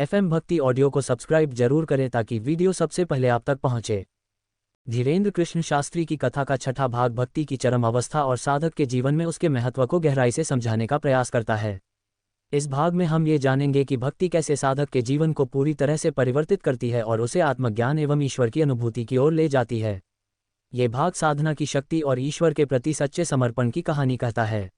FM भक्ति audio को subscribe जरूर करें ताकि वीडियो सबसे पहले आप तक पहुंचे। धीरेन्द्र कृष्ण शास्त्री की कथा का छठा भाग भक्ति की चरम अवस्था और साधक के जीवन में उसके महत्व को गहराई से समझाने का प्रयास करता है। इस भाग में हम ये जानेंगे कि भक्ति कैसे साधक के जीवन को पूरी तरह से परिवर्तित करती है और उसे आत्मज्ञान एवं ईश्वर की अनुभूति की ओर ले जाती है। ये भाग साधना की शक्ति और ईश्वर के प्रति सच्चे समर्पण की कहानी कहता है।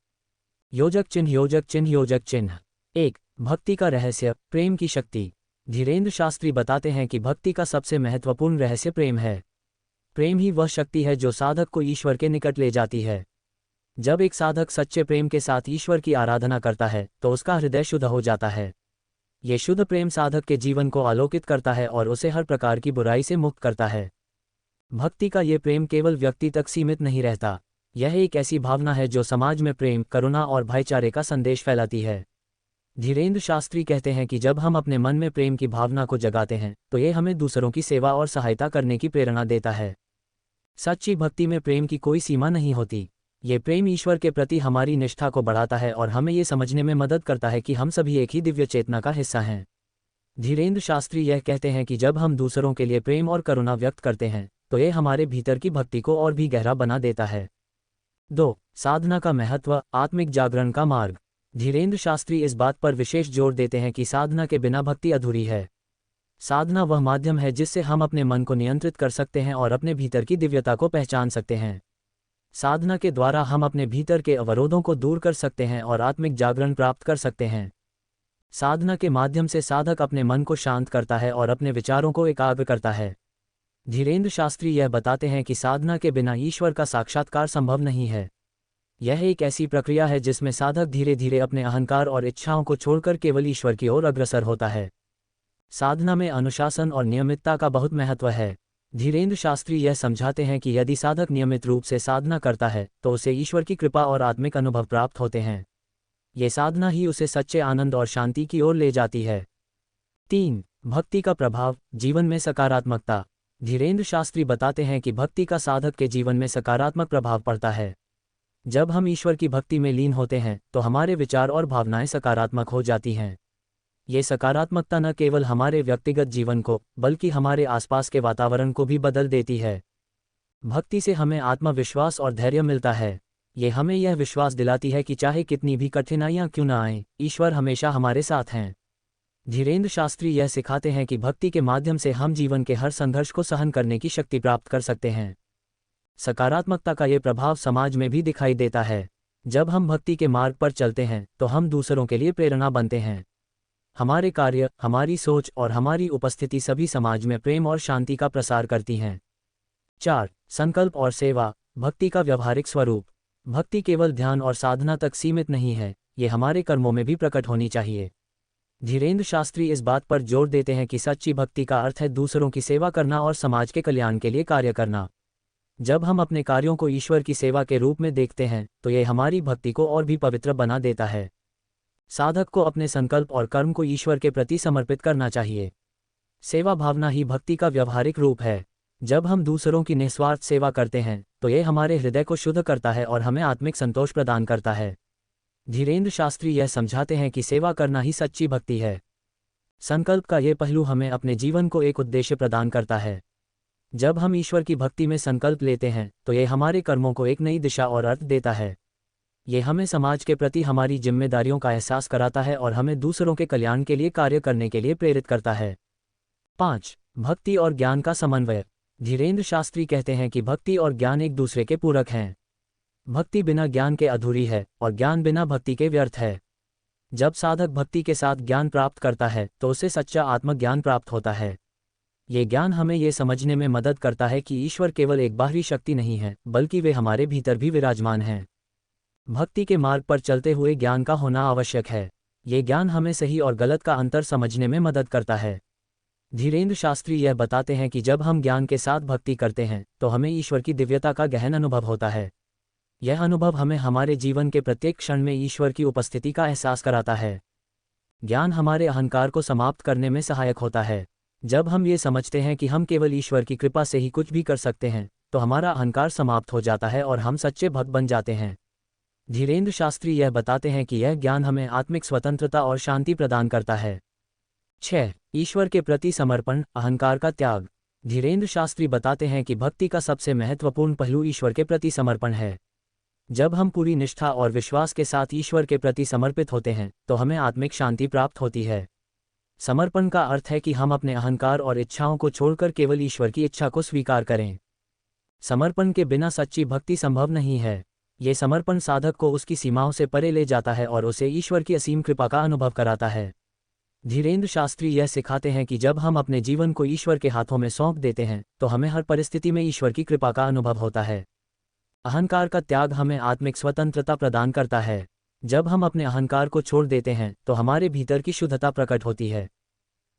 योजक चिन्ह योजक चिन्ह योजक चिन्ह। 1. भक्ति का रहस्य, प्रेम की शक्ति। धीरेन्द्र शास्त्री बताते हैं कि भक्ति का सबसे महत्वपूर्ण रहस्य प्रेम है। प्रेम ही वह शक्ति है जो साधक को ईश्वर के निकट ले जाती है। जब एक साधक सच्चे प्रेम के साथ ईश्वर की आराधना करता है तो उसका हृदय शुद्ध हो जाता है। ये शुद्ध प्रेम साधक के जीवन को आलोकित करता है और उसे हर प्रकार की बुराई से मुक्त करता है। भक्ति का ये प्रेम केवल व्यक्ति तक सीमित नहीं रहता, यह एक ऐसी भावना है जो समाज में प्रेम, करुणा और भाईचारे का संदेश फैलाती है। धीरेन्द्र शास्त्री कहते हैं कि जब हम अपने मन में प्रेम की भावना को जगाते हैं तो ये हमें दूसरों की सेवा और सहायता करने की प्रेरणा देता है। सच्ची भक्ति में प्रेम की कोई सीमा नहीं होती। ये प्रेम ईश्वर के प्रति हमारी निष्ठा को बढ़ाता है और हमें ये समझने में मदद करता है कि हम सभी एक ही दिव्य चेतना का हिस्सा हैं। धीरेन्द्र शास्त्री यह कहते हैं कि जब हम दूसरों के लिए प्रेम और करुणा व्यक्त करते हैं तो ये हमारे भीतर की भक्ति को और भी गहरा बना देता है। 2. साधना का महत्व, आत्मिक जागरण का मार्ग। धीरेन्द्र शास्त्री इस बात पर विशेष जोर देते हैं कि साधना के बिना भक्ति अधूरी है। साधना वह माध्यम है जिससे हम अपने मन को नियंत्रित कर सकते हैं और अपने भीतर की दिव्यता को पहचान सकते हैं। साधना के द्वारा हम अपने भीतर के अवरोधों को दूर कर सकते हैं और आत्मिक जागरण प्राप्त कर सकते हैं। साधना के माध्यम से साधक अपने मन को शांत करता है और अपने विचारों को एकाग्र करता है। धीरेन्द्र शास्त्री यह बताते हैं कि साधना के बिना ईश्वर का साक्षात्कार संभव नहीं है। यह एक ऐसी प्रक्रिया है जिसमें साधक धीरे धीरे अपने अहंकार और इच्छाओं को छोड़कर केवल ईश्वर की ओर अग्रसर होता है। साधना में अनुशासन और नियमितता का बहुत महत्व है। धीरेन्द्र शास्त्री यह समझाते हैं कि यदि साधक नियमित रूप से साधना करता है तो उसे ईश्वर की कृपा और आत्मिक अनुभव प्राप्त होते हैं। ये साधना ही उसे सच्चे आनंद और शांति की ओर ले जाती है। 3. भक्ति का प्रभाव, जीवन में सकारात्मकता। धीरेन्द्र शास्त्री बताते हैं कि भक्ति का साधक के जीवन में सकारात्मक प्रभाव पड़ता है। जब हम ईश्वर की भक्ति में लीन होते हैं तो हमारे विचार और भावनाएं सकारात्मक हो जाती हैं। ये सकारात्मकता न केवल हमारे व्यक्तिगत जीवन को बल्कि हमारे आसपास के वातावरण को भी बदल देती है। भक्ति से हमें आत्मविश्वास और धैर्य मिलता है। ये हमें यह विश्वास दिलाती है कि चाहे कितनी भी कठिनाइयां क्यों न आएं, ईश्वर हमेशा हमारे साथ हैं। धीरेन्द्र शास्त्री यह सिखाते हैं कि भक्ति के माध्यम से हम जीवन के हर संघर्ष को सहन करने की शक्ति प्राप्त कर सकते हैं। सकारात्मकता का ये प्रभाव समाज में भी दिखाई देता है। जब हम भक्ति के मार्ग पर चलते हैं तो हम दूसरों के लिए प्रेरणा बनते हैं। हमारे कार्य, हमारी सोच और हमारी उपस्थिति सभी समाज में प्रेम और शांति का प्रसार करती हैं। 4. संकल्प और सेवा, भक्ति का व्यवहारिक स्वरूप। भक्ति केवल ध्यान और साधना तक सीमित नहीं है, ये हमारे कर्मों में भी प्रकट होनी चाहिए। धीरेन्द्र शास्त्री इस बात पर जोर देते हैं कि सच्ची भक्ति का अर्थ है दूसरों की सेवा करना और समाज के कल्याण के लिए कार्य करना। जब हम अपने कार्यों को ईश्वर की सेवा के रूप में देखते हैं तो ये हमारी भक्ति को और भी पवित्र बना देता है। साधक को अपने संकल्प और कर्म को ईश्वर के प्रति समर्पित करना चाहिए। सेवा भावना ही भक्ति का व्यवहारिक रूप है। जब हम दूसरों की निस्वार्थ सेवा करते हैं तो ये हमारे हृदय को शुद्ध करता है और हमें आत्मिक संतोष प्रदान करता है। धीरेन्द्र शास्त्री यह समझाते हैं कि सेवा करना ही सच्ची भक्ति है। संकल्प का ये पहलू हमें अपने जीवन को एक उद्देश्य प्रदान करता है। जब हम ईश्वर की भक्ति में संकल्प लेते हैं तो ये हमारे कर्मों को एक नई दिशा और अर्थ देता है। ये हमें समाज के प्रति हमारी जिम्मेदारियों का एहसास कराता है और हमें दूसरों के कल्याण के लिए कार्य करने के लिए प्रेरित करता है। 5. भक्ति और ज्ञान का समन्वय। धीरेन्द्र शास्त्री कहते हैं कि भक्ति और ज्ञान एक दूसरे के पूरक हैं। भक्ति बिना ज्ञान के अधूरी है और ज्ञान बिना भक्ति के व्यर्थ है। जब साधक भक्ति के साथ ज्ञान प्राप्त करता है तो उसे सच्चा आत्मज्ञान प्राप्त होता है। ये ज्ञान हमें ये समझने में मदद करता है कि ईश्वर केवल एक बाहरी शक्ति नहीं है बल्कि वे हमारे भीतर भी विराजमान हैं। भक्ति के मार्ग पर चलते हुए ज्ञान का होना आवश्यक है। ये ज्ञान हमें सही और गलत का अंतर समझने में मदद करता है। धीरेन्द्र शास्त्री यह बताते हैं कि जब हम ज्ञान के साथ भक्ति करते हैं तो हमें ईश्वर की दिव्यता का गहन अनुभव होता है। यह अनुभव हमें हमारे जीवन के प्रत्येक क्षण में ईश्वर की उपस्थिति का एहसास कराता है। ज्ञान हमारे अहंकार को समाप्त करने में सहायक होता है। जब हम ये समझते हैं कि हम केवल ईश्वर की कृपा से ही कुछ भी कर सकते हैं तो हमारा अहंकार समाप्त हो जाता है और हम सच्चे भक्त बन जाते हैं। धीरेन्द्र शास्त्री यह बताते हैं कि यह ज्ञान हमें आत्मिक स्वतंत्रता और शांति प्रदान करता है। 6. ईश्वर के प्रति समर्पण, अहंकार का त्याग। धीरेन्द्र शास्त्री बताते हैं कि भक्ति का सबसे महत्वपूर्ण पहलू ईश्वर के प्रति समर्पण है। जब हम पूरी निष्ठा और विश्वास के साथ ईश्वर के प्रति समर्पित होते हैं तो हमें आत्मिक शांति प्राप्त होती है। समर्पण का अर्थ है कि हम अपने अहंकार और इच्छाओं को छोड़कर केवल ईश्वर की इच्छा को स्वीकार करें। समर्पण के बिना सच्ची भक्ति संभव नहीं है। ये समर्पण साधक को उसकी सीमाओं से परे ले जाता है और उसे ईश्वर की असीम कृपा का अनुभव कराता है। धीरेन्द्र शास्त्री यह सिखाते हैं कि जब हम अपने जीवन को ईश्वर के हाथों में सौंप देते हैं तो हमें हर परिस्थिति में ईश्वर की कृपा का अनुभव होता है। अहंकार का त्याग हमें आत्मिक स्वतंत्रता प्रदान करता है। जब हम अपने अहंकार को छोड़ देते हैं तो हमारे भीतर की शुद्धता प्रकट होती है।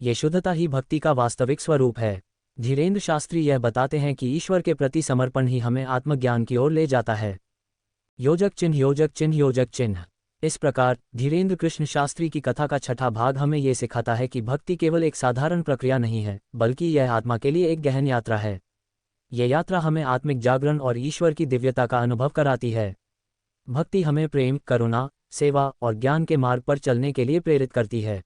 ये शुद्धता ही भक्ति का वास्तविक स्वरूप है। धीरेन्द्र शास्त्री यह बताते हैं कि ईश्वर के प्रति समर्पण ही हमें आत्मज्ञान की ओर ले जाता है। योजक चिन्ह, योजक चिन्ह, योजक चिन्ह। इस प्रकार धीरेन्द्र कृष्ण शास्त्री की कथा का छठा भाग हमें ये सिखाता है कि भक्ति केवल एक साधारण प्रक्रिया नहीं है, बल्कि यह आत्मा के लिए एक गहन यात्रा है। यह यात्रा हमें आत्मिक जागरण और ईश्वर की दिव्यता का अनुभव कराती है। भक्ति हमें प्रेम, करुणा, सेवा और ज्ञान के मार्ग पर चलने के लिए प्रेरित करती है।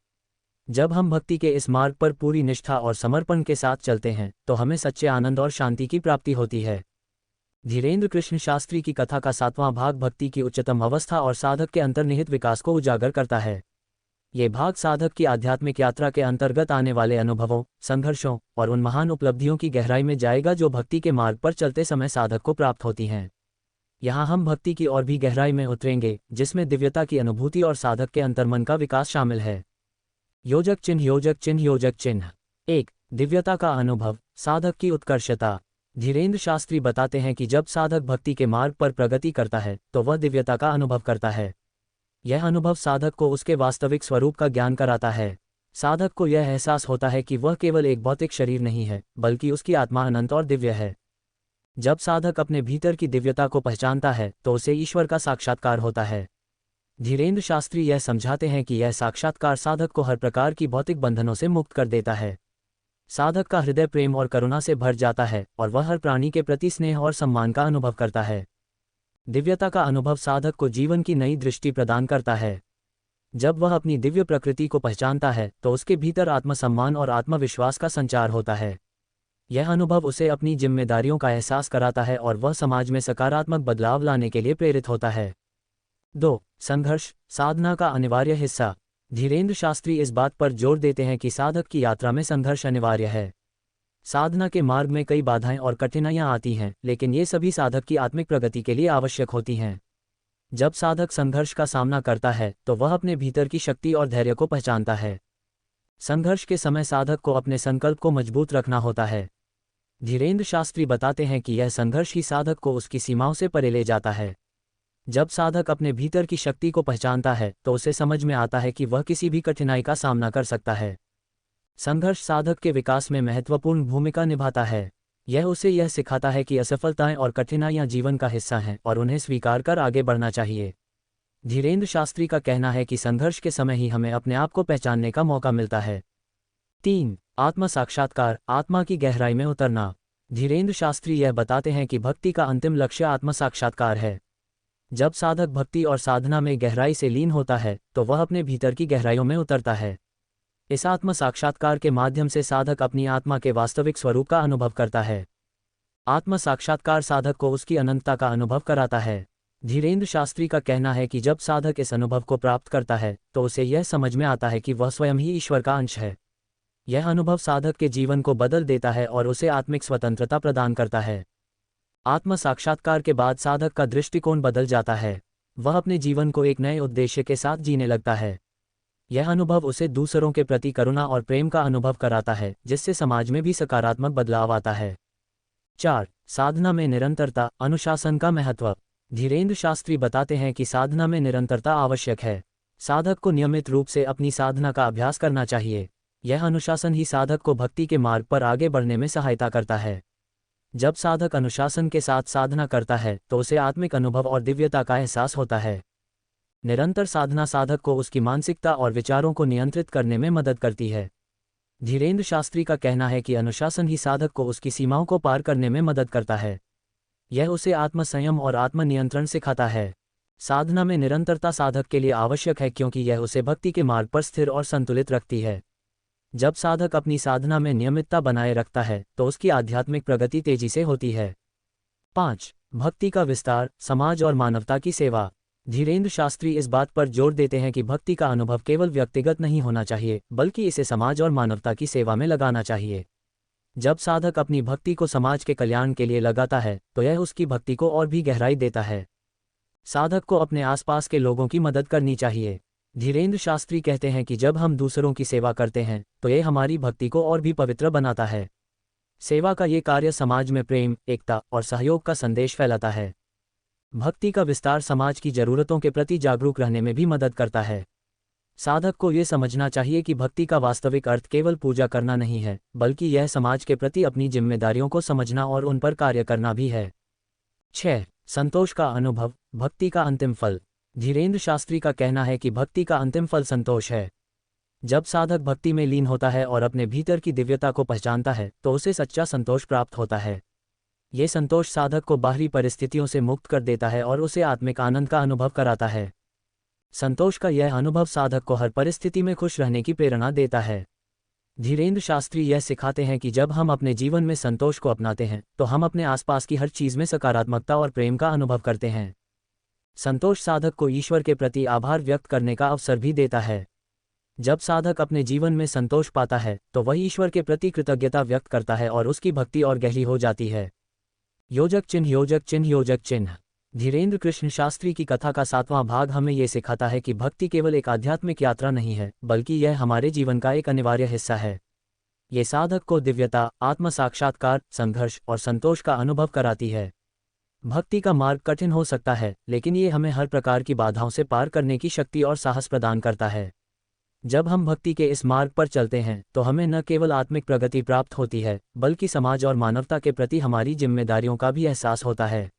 जब हम भक्ति के इस मार्ग पर पूरी निष्ठा और समर्पण के साथ चलते हैं तो हमें सच्चे आनंद और शांति की प्राप्ति होती है। धीरेन्द्र कृष्ण शास्त्री की कथा का सातवां भाग भक्ति की उच्चतम अवस्था और साधक के अंतर्निहित विकास को उजागर करता है। ये भाग साधक की आध्यात्मिक यात्रा के अंतर्गत आने वाले अनुभवों, संघर्षों और उन महान उपलब्धियों की गहराई में जाएगा जो भक्ति के मार्ग पर चलते समय साधक को प्राप्त होती हैं। यहाँ हम भक्ति की और भी गहराई में उतरेंगे, जिसमें दिव्यता की अनुभूति और साधक के अंतर्मन का विकास शामिल है। योजक चिन्ह, योजक चिन्ह, योजक चिन्ह। 1. दिव्यता का अनुभव, साधक की उत्कर्षता। धीरेन्द्र शास्त्री बताते हैं कि जब साधक भक्ति के मार्ग पर प्रगति करता है तो वह दिव्यता का अनुभव करता है। यह अनुभव साधक को उसके वास्तविक स्वरूप का ज्ञान कराता है। साधक को यह एहसास होता है कि वह केवल एक भौतिक शरीर नहीं है, बल्कि उसकी आत्मा अनंत और दिव्य है। जब साधक अपने भीतर की दिव्यता को पहचानता है तो उसे ईश्वर का साक्षात्कार होता है। धीरेन्द्र शास्त्री यह समझाते हैं कि यह साक्षात्कार साधक को हर प्रकार की भौतिक बंधनों से मुक्त कर देता है। साधक का हृदय प्रेम और करुणा से भर जाता है और वह हर प्राणी के प्रति स्नेह और सम्मान का अनुभव करता है। दिव्यता का अनुभव साधक को जीवन की नई दृष्टि प्रदान करता है। जब वह अपनी दिव्य प्रकृति को पहचानता है तो उसके भीतर आत्मसम्मान और आत्मविश्वास का संचार होता है। यह अनुभव उसे अपनी जिम्मेदारियों का एहसास कराता है और वह समाज में सकारात्मक बदलाव लाने के लिए प्रेरित होता है। 2. संघर्ष, साधना का अनिवार्य हिस्सा। धीरेन्द्र शास्त्री इस बात पर जोर देते हैं कि साधक की यात्रा में संघर्ष अनिवार्य है। साधना के मार्ग में कई बाधाएं और कठिनाइयां आती हैं, लेकिन ये सभी साधक की आत्मिक प्रगति के लिए आवश्यक होती हैं। जब साधक संघर्ष का सामना करता है तो वह अपने भीतर की शक्ति और धैर्य को पहचानता है। संघर्ष के समय साधक को अपने संकल्प को मजबूत रखना होता है। धीरेन्द्र शास्त्री बताते हैं कि यह संघर्ष ही साधक को उसकी सीमाओं से परे ले जाता है। जब साधक अपने भीतर की शक्ति को पहचानता है तो उसे समझ में आता है कि वह किसी भी कठिनाई का सामना कर सकता है। संघर्ष साधक के विकास में महत्वपूर्ण भूमिका निभाता है। यह उसे यह सिखाता है कि असफलताएं और कठिनाइयां जीवन का हिस्सा हैं और उन्हें स्वीकार कर आगे बढ़ना चाहिए। धीरेन्द्र शास्त्री का कहना है कि संघर्ष के समय ही हमें अपने आप को पहचानने का मौका मिलता है। 3. आत्म साक्षात्कार, आत्मा की गहराई में उतरना। धीरेन्द्र शास्त्री यह बताते हैं कि भक्ति का अंतिम लक्ष्य आत्म साक्षात्कार है। जब साधक भक्ति और साधना में गहराई से लीन होता है तो वह अपने भीतर की गहराइयों में उतरता है। इस आत्म साक्षात्कार के माध्यम से साधक अपनी आत्मा के वास्तविक स्वरूप का अनुभव करता है। आत्म साक्षात्कार साधक को उसकी अनंतता का अनुभव कराता है। धीरेन्द्र शास्त्री का कहना है कि जब साधक इस अनुभव को प्राप्त करता है तो उसे यह समझ में आता है कि वह स्वयं ही ईश्वर का अंश है। यह अनुभव साधक के जीवन को बदल देता है और उसे आत्मिक स्वतंत्रता प्रदान करता है। आत्म साक्षात्कार के बाद साधक का दृष्टिकोण बदल जाता है। वह अपने जीवन को एक नए उद्देश्य के साथ जीने लगता है। यह अनुभव उसे दूसरों के प्रति करुणा और प्रेम का अनुभव कराता है, जिससे समाज में भी सकारात्मक बदलाव आता है। 4. साधना में निरंतरता, अनुशासन का महत्व। धीरेन्द्र शास्त्री बताते हैं कि साधना में निरंतरता आवश्यक है। साधक को नियमित रूप से अपनी साधना का अभ्यास करना चाहिए। यह अनुशासन ही साधक को भक्ति के मार्ग पर आगे बढ़ने में सहायता करता है। जब साधक अनुशासन के साथ साधना करता है तो उसे आत्मिक अनुभव और दिव्यता का एहसास होता है। निरंतर साधना साधक को उसकी मानसिकता और विचारों को नियंत्रित करने में मदद करती है। धीरेन्द्र शास्त्री का कहना है कि अनुशासन ही साधक को उसकी सीमाओं को पार करने में मदद करता है। यह उसे आत्मसंयम और आत्मनियंत्रण सिखाता है। साधना में निरंतरता साधक के लिए आवश्यक है क्योंकि यह उसे भक्ति के मार्ग पर स्थिर और संतुलित रखती है। जब साधक अपनी साधना में नियमितता बनाए रखता है तो उसकी आध्यात्मिक प्रगति तेजी से होती है। 5. भक्ति का विस्तार, समाज और मानवता की सेवा। धीरेन्द्र शास्त्री इस बात पर जोर देते हैं कि भक्ति का अनुभव केवल व्यक्तिगत नहीं होना चाहिए, बल्कि इसे समाज और मानवता की सेवा में लगाना चाहिए। जब साधक अपनी भक्ति को समाज के कल्याण के लिए लगाता है तो यह उसकी भक्ति को और भी गहराई देता है। साधक को अपने आसपास के लोगों की मदद करनी चाहिए। धीरेन्द्र शास्त्री कहते हैं कि जब हम दूसरों की सेवा करते हैं तो यह हमारी भक्ति को और भी पवित्र बनाता है। सेवा का ये कार्य समाज में प्रेम, एकता और सहयोग का संदेश फैलाता है। भक्ति का विस्तार समाज की जरूरतों के प्रति जागरूक रहने में भी मदद करता है। साधक को ये समझना चाहिए कि भक्ति का वास्तविक अर्थ केवल पूजा करना नहीं है, बल्कि यह समाज के प्रति अपनी जिम्मेदारियों को समझना और उन पर कार्य करना भी है। 6. संतोष का अनुभव, भक्ति का अंतिम फल। धीरेन्द्र शास्त्री का कहना है कि भक्ति का अंतिम फल संतोष है। जब साधक भक्ति में लीन होता है और अपने भीतर की दिव्यता को पहचानता है तो उसे सच्चा संतोष प्राप्त होता है। ये संतोष साधक को बाहरी परिस्थितियों से मुक्त कर देता है और उसे आत्मिक आनंद का अनुभव कराता है। संतोष का यह अनुभव साधक को हर परिस्थिति में खुश रहने की प्रेरणा देता है। धीरेन्द्र शास्त्री यह सिखाते हैं कि जब हम अपने जीवन में संतोष को अपनाते हैं तो हम अपने आसपास की हर चीज में सकारात्मकता और प्रेम का अनुभव करते हैं। संतोष साधक को ईश्वर के प्रति आभार व्यक्त करने का अवसर भी देता है। जब साधक अपने जीवन में संतोष पाता है तो वह ईश्वर के प्रति कृतज्ञता व्यक्त करता है और उसकी भक्ति और गहरी हो जाती है। योजक चिन्ह, योजक चिन्ह, योजक चिन्ह। धीरेन्द्र कृष्ण शास्त्री की कथा का 7वां भाग हमें ये सिखाता है कि भक्ति केवल एक आध्यात्मिक यात्रा नहीं है, बल्कि यह हमारे जीवन का एक अनिवार्य हिस्सा है। ये साधक को दिव्यता, आत्म साक्षात्कार, संघर्ष और संतोष का अनुभव कराती है। भक्ति का मार्ग कठिन हो सकता है, लेकिन ये हमें हर प्रकार की बाधाओं से पार करने की शक्ति और साहस प्रदान करता है। जब हम भक्ति के इस मार्ग पर चलते हैं तो हमें न केवल आत्मिक प्रगति प्राप्त होती है, बल्कि समाज और मानवता के प्रति हमारी जिम्मेदारियों का भी एहसास होता है।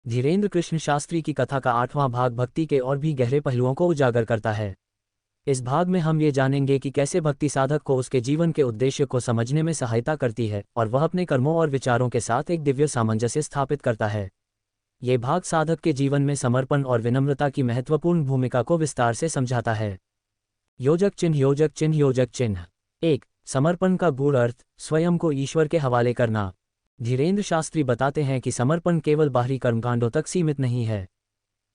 धीरेन्द्र कृष्ण शास्त्री की कथा का 8वां भाग भक्ति के और भी गहरे पहलुओं को उजागर करता है। इस भाग में हम ये जानेंगे कि कैसे भक्ति साधक को उसके जीवन के उद्देश्य को समझने में सहायता करती है और वह अपने कर्मों और विचारों के साथ एक दिव्य सामंजस्य स्थापित करता है। ये भाग साधक के जीवन में समर्पण और विनम्रता की महत्वपूर्ण भूमिका को विस्तार से समझाता है। योजक चिन्ह, योजक चिन्ह, योजक चिन्ह। 1. समर्पण का गूढ़ अर्थ, स्वयं को ईश्वर के हवाले करना। धीरेन्द्र शास्त्री बताते हैं कि समर्पण केवल बाहरी कर्मकांडों तक सीमित नहीं है।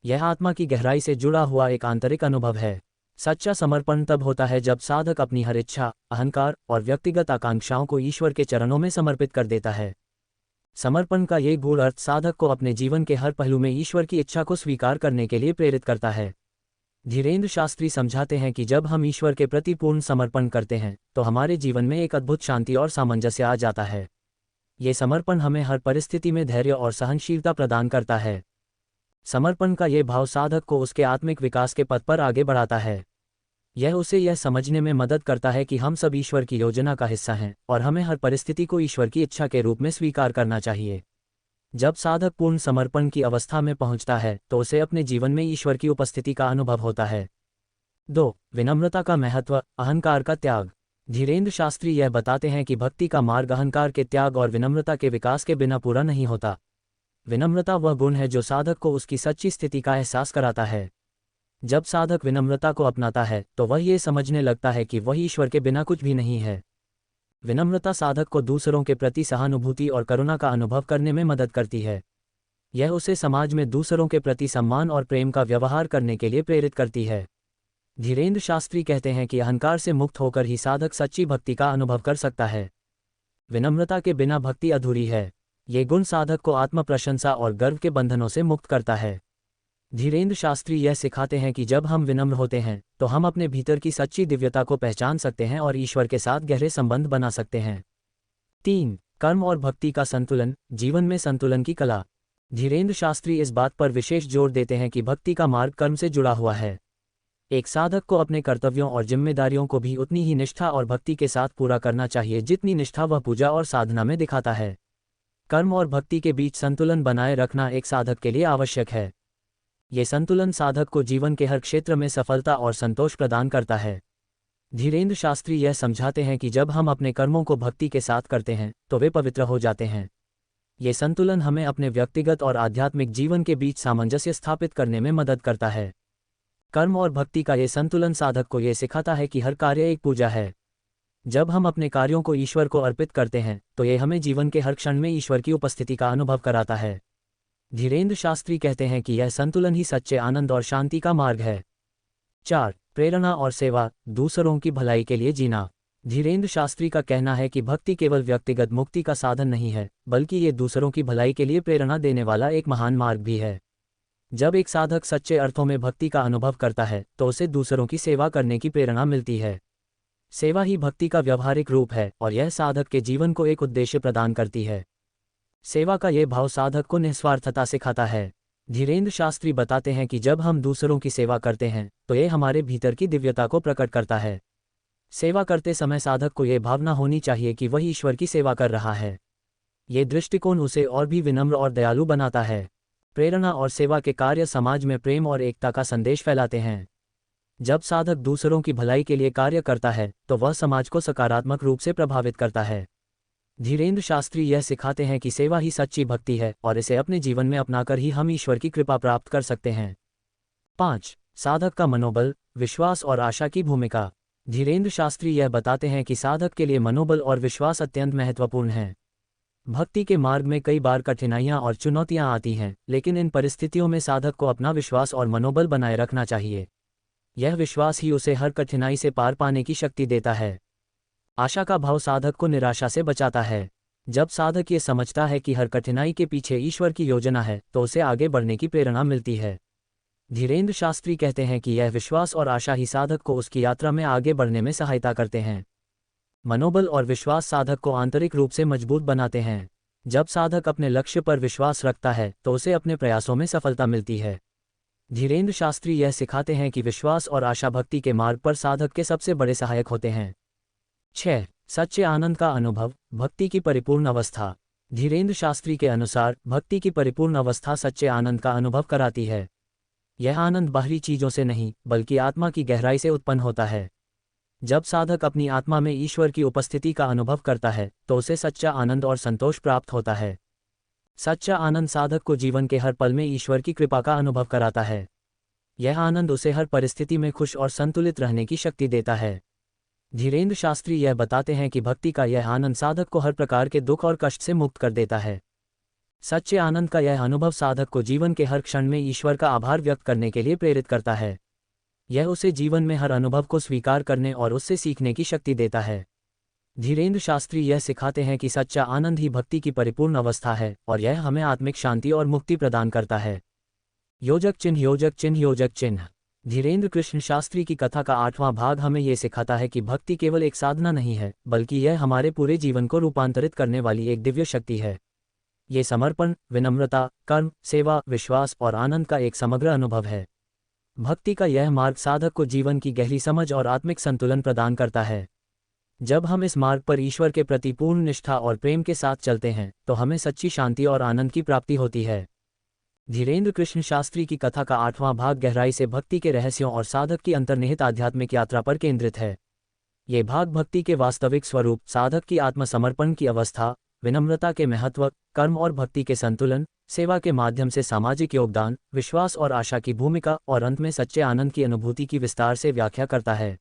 यह आत्मा की गहराई से जुड़ा हुआ एक आंतरिक अनुभव है। सच्चा समर्पण तब होता है जब साधक अपनी हर इच्छा, अहंकार और व्यक्तिगत आकांक्षाओं को ईश्वर के चरणों में समर्पित कर देता है। समर्पण का ये गूढ़ अर्थ साधक को अपने जीवन के हर पहलू में ईश्वर की इच्छा को स्वीकार करने के लिए प्रेरित करता है। धीरेन्द्र शास्त्री समझाते हैं कि जब हम ईश्वर के प्रति पूर्ण समर्पण करते हैं तो हमारे जीवन में एक अद्भुत शांति और सामंजस्य आ जाता है। ये समर्पण हमें हर परिस्थिति में धैर्य और सहनशीलता प्रदान करता है। समर्पण का ये भाव साधक को उसके आत्मिक विकास के पथ पर आगे बढ़ाता है। यह उसे यह समझने में मदद करता है कि हम सब ईश्वर की योजना का हिस्सा हैं और हमें हर परिस्थिति को ईश्वर की इच्छा के रूप में स्वीकार करना चाहिए। जब साधक पूर्ण समर्पण की अवस्था में पहुंचता है तो उसे अपने जीवन में ईश्वर की उपस्थिति का अनुभव होता है। 2. विनम्रता का महत्व, अहंकार का त्याग। धीरेन्द्र शास्त्री यह बताते हैं कि भक्ति का मार्ग अहंकार के त्याग और विनम्रता के विकास के बिना पूरा नहीं होता। विनम्रता वह गुण है जो साधक को उसकी सच्ची स्थिति का एहसास कराता है। जब साधक विनम्रता को अपनाता है तो वह ये समझने लगता है कि वह ईश्वर के बिना कुछ भी नहीं है। विनम्रता साधक को दूसरों के प्रति सहानुभूति और करुणा का अनुभव करने में मदद करती है। यह उसे समाज में दूसरों के प्रति सम्मान और प्रेम का व्यवहार करने के लिए प्रेरित करती है। धीरेन्द्र शास्त्री कहते हैं कि अहंकार से मुक्त होकर ही साधक सच्ची भक्ति का अनुभव कर सकता है। विनम्रता के बिना भक्ति अधूरी है। ये गुण साधक को आत्म प्रशंसा और गर्व के बंधनों से मुक्त करता है। धीरेन्द्र शास्त्री यह सिखाते हैं कि जब हम विनम्र होते हैं तो हम अपने भीतर की सच्ची दिव्यता को पहचान सकते हैं और ईश्वर के साथ गहरे संबंध बना सकते हैं। 3. कर्म और भक्ति का संतुलन, जीवन में संतुलन की कला। धीरेन्द्र शास्त्री इस बात पर विशेष जोर देते हैं कि भक्ति का मार्ग कर्म से जुड़ा हुआ है। एक साधक को अपने कर्तव्यों और जिम्मेदारियों को भी उतनी ही निष्ठा और भक्ति के साथ पूरा करना चाहिए जितनी निष्ठा वह पूजा और साधना में दिखाता है। कर्म और भक्ति के बीच संतुलन बनाए रखना एक साधक के लिए आवश्यक है। ये संतुलन साधक को जीवन के हर क्षेत्र में सफलता और संतोष प्रदान करता है। धीरेन्द्र शास्त्री यह समझाते हैं कि जब हम अपने कर्मों को भक्ति के साथ करते हैं तो वे पवित्र हो जाते हैं। ये संतुलन हमें अपने व्यक्तिगत और आध्यात्मिक जीवन के बीच सामंजस्य स्थापित करने में मदद करता है। कर्म और भक्ति का ये संतुलन साधक को ये सिखाता है कि हर कार्य एक पूजा है। जब हम अपने कार्यों को ईश्वर को अर्पित करते हैं तो ये हमें जीवन के हर क्षण में ईश्वर की उपस्थिति का अनुभव कराता है। धीरेन्द्र शास्त्री कहते हैं कि यह संतुलन ही सच्चे आनंद और शांति का मार्ग है। 4. प्रेरणा और सेवा, दूसरों की भलाई के लिए जीना। धीरेन्द्र शास्त्री का कहना है कि भक्ति केवल व्यक्तिगत मुक्ति का साधन नहीं है, बल्कि ये दूसरों की भलाई के लिए प्रेरणा देने वाला एक महान मार्ग भी है। जब एक साधक सच्चे अर्थों में भक्ति का अनुभव करता है तो उसे दूसरों की सेवा करने की प्रेरणा मिलती है। सेवा ही भक्ति का व्यवहारिक रूप है और यह साधक के जीवन को एक उद्देश्य प्रदान करती है। सेवा का यह भाव साधक को निस्वार्थता सिखाता है। धीरेन्द्र शास्त्री बताते हैं कि जब हम दूसरों की सेवा करते हैं तो यह हमारे भीतर की दिव्यता को प्रकट करता है। सेवा करते समय साधक को यह भावना होनी चाहिए कि वह ईश्वर की सेवा कर रहा है। ये दृष्टिकोण उसे और भी विनम्र और दयालु बनाता है। प्रेरणा और सेवा के कार्य समाज में प्रेम और एकता का संदेश फैलाते हैं। जब साधक दूसरों की भलाई के लिए कार्य करता है तो वह समाज को सकारात्मक रूप से प्रभावित करता है। धीरेन्द्र शास्त्री यह सिखाते हैं कि सेवा ही सच्ची भक्ति है और इसे अपने जीवन में अपनाकर ही हम ईश्वर की कृपा प्राप्त कर सकते हैं। 5. साधक का मनोबल, विश्वास और आशा की भूमिका। धीरेन्द्र शास्त्री यह बताते हैं कि साधक के लिए मनोबल और विश्वास अत्यंत महत्वपूर्ण हैं। भक्ति के मार्ग में कई बार कठिनाइयां और चुनौतियां आती हैं, लेकिन इन परिस्थितियों में साधक को अपना विश्वास और मनोबल बनाए रखना चाहिए। यह विश्वास ही उसे हर कठिनाई से पार पाने की शक्ति देता है। आशा का भाव साधक को निराशा से बचाता है। जब साधक ये समझता है कि हर कठिनाई के पीछे ईश्वर की योजना है तो उसे आगे बढ़ने की प्रेरणा मिलती है। धीरेन्द्र शास्त्री कहते हैं कि यह विश्वास और आशा ही साधक को उसकी यात्रा में आगे बढ़ने में सहायता करते हैं। मनोबल और विश्वास साधक को आंतरिक रूप से मजबूत बनाते हैं। जब साधक अपने लक्ष्य पर विश्वास रखता है तो उसे अपने प्रयासों में सफलता मिलती है। धीरेन्द्र शास्त्री यह सिखाते हैं कि विश्वास और आशा भक्ति के मार्ग पर साधक के सबसे बड़े सहायक होते हैं। 6. सच्चे आनंद का अनुभव, भक्ति की परिपूर्ण अवस्था। धीरेन्द्र शास्त्री के अनुसार भक्ति की परिपूर्ण अवस्था सच्चे आनंद का अनुभव कराती है। यह आनंद बाहरी चीजों से नहीं बल्कि आत्मा की गहराई से उत्पन्न होता है। जब साधक अपनी आत्मा में ईश्वर की उपस्थिति का अनुभव करता है तो उसे सच्चा आनंद और संतोष प्राप्त होता है। सच्चा आनंद साधक को जीवन के हर पल में ईश्वर की कृपा का अनुभव कराता है। यह आनंद उसे हर परिस्थिति में खुश और संतुलित रहने की शक्ति देता है। धीरेन्द्र शास्त्री यह बताते हैं कि भक्ति का यह आनंद साधक को हर प्रकार के दुख और कष्ट से मुक्त कर देता है। सच्चे आनंद का यह अनुभव साधक को जीवन के हर क्षण में ईश्वर का आभार व्यक्त करने के लिए प्रेरित करता है। यह उसे जीवन में हर अनुभव को स्वीकार करने और उससे सीखने की शक्ति देता है। धीरेन्द्र शास्त्री यह सिखाते हैं कि सच्चा आनंद ही भक्ति की परिपूर्ण अवस्था है और यह हमें आत्मिक शांति और मुक्ति प्रदान करता है। योजक चिन्ह, योजक चिन्ह, योजक चिन्ह। धीरेन्द्र कृष्ण शास्त्री की कथा का 8वां भाग हमें यह सिखाता है कि भक्ति केवल एक साधना नहीं है, बल्कि यह हमारे पूरे जीवन को रूपांतरित करने वाली एक दिव्य शक्ति है। ये समर्पण, विनम्रता, कर्म, सेवा, विश्वास और आनंद का एक समग्र अनुभव है। भक्ति का यह मार्ग साधक को जीवन की गहरी समझ और आत्मिक संतुलन प्रदान करता है। जब हम इस मार्ग पर ईश्वर के प्रति पूर्ण निष्ठा और प्रेम के साथ चलते हैं तो हमें सच्ची शांति और आनंद की प्राप्ति होती है। धीरेन्द्र कृष्ण शास्त्री की कथा का 8वां भाग गहराई से भक्ति के रहस्यों और साधक की अंतर्निहित आध्यात्मिक यात्रा पर केंद्रित है। ये भाग भक्ति के वास्तविक स्वरूप, साधक की आत्मसमर्पण की अवस्था, विनम्रता के महत्व, कर्म और भक्ति के संतुलन, सेवा के माध्यम से सामाजिक योगदान, विश्वास और आशा की भूमिका और अंत में सच्चे आनंद की अनुभूति की विस्तार से व्याख्या करता है।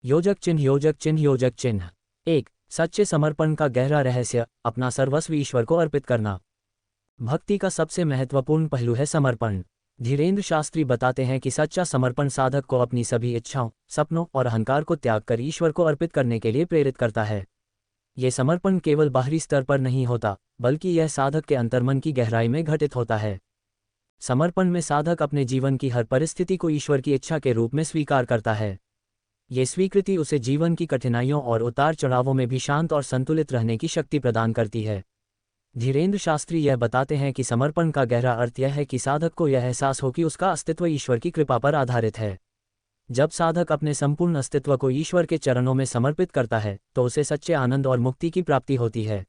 योजक चिन्ह, योजक चिन्ह, योजक चिन्ह। 1. सच्चे समर्पण का गहरा रहस्य, अपना सर्वस्व ईश्वर को अर्पित करना। भक्ति का सबसे महत्वपूर्ण पहलू है समर्पण। धीरेन्द्र शास्त्री बताते हैं कि सच्चा समर्पण साधक को अपनी सभी इच्छाओं, सपनों और अहंकार को त्याग कर ईश्वर को अर्पित करने के लिए प्रेरित करता है। ये समर्पण केवल बाहरी स्तर पर नहीं होता, बल्कि यह साधक के अंतर्मन की गहराई में घटित होता है। समर्पण में साधक अपने जीवन की हर परिस्थिति को ईश्वर की इच्छा के रूप में स्वीकार करता है। ये स्वीकृति उसे जीवन की कठिनाइयों और उतार चढ़ावों में भी शांत और संतुलित रहने की शक्ति प्रदान करती है। धीरेन्द्र शास्त्री यह बताते हैं कि समर्पण का गहरा अर्थ यह है कि साधक को यह एहसास हो कि उसका अस्तित्व ईश्वर की कृपा पर आधारित है। जब साधक अपने संपूर्ण अस्तित्व को ईश्वर के चरणों में समर्पित करता है तो उसे सच्चे आनंद और मुक्ति की प्राप्ति होती है।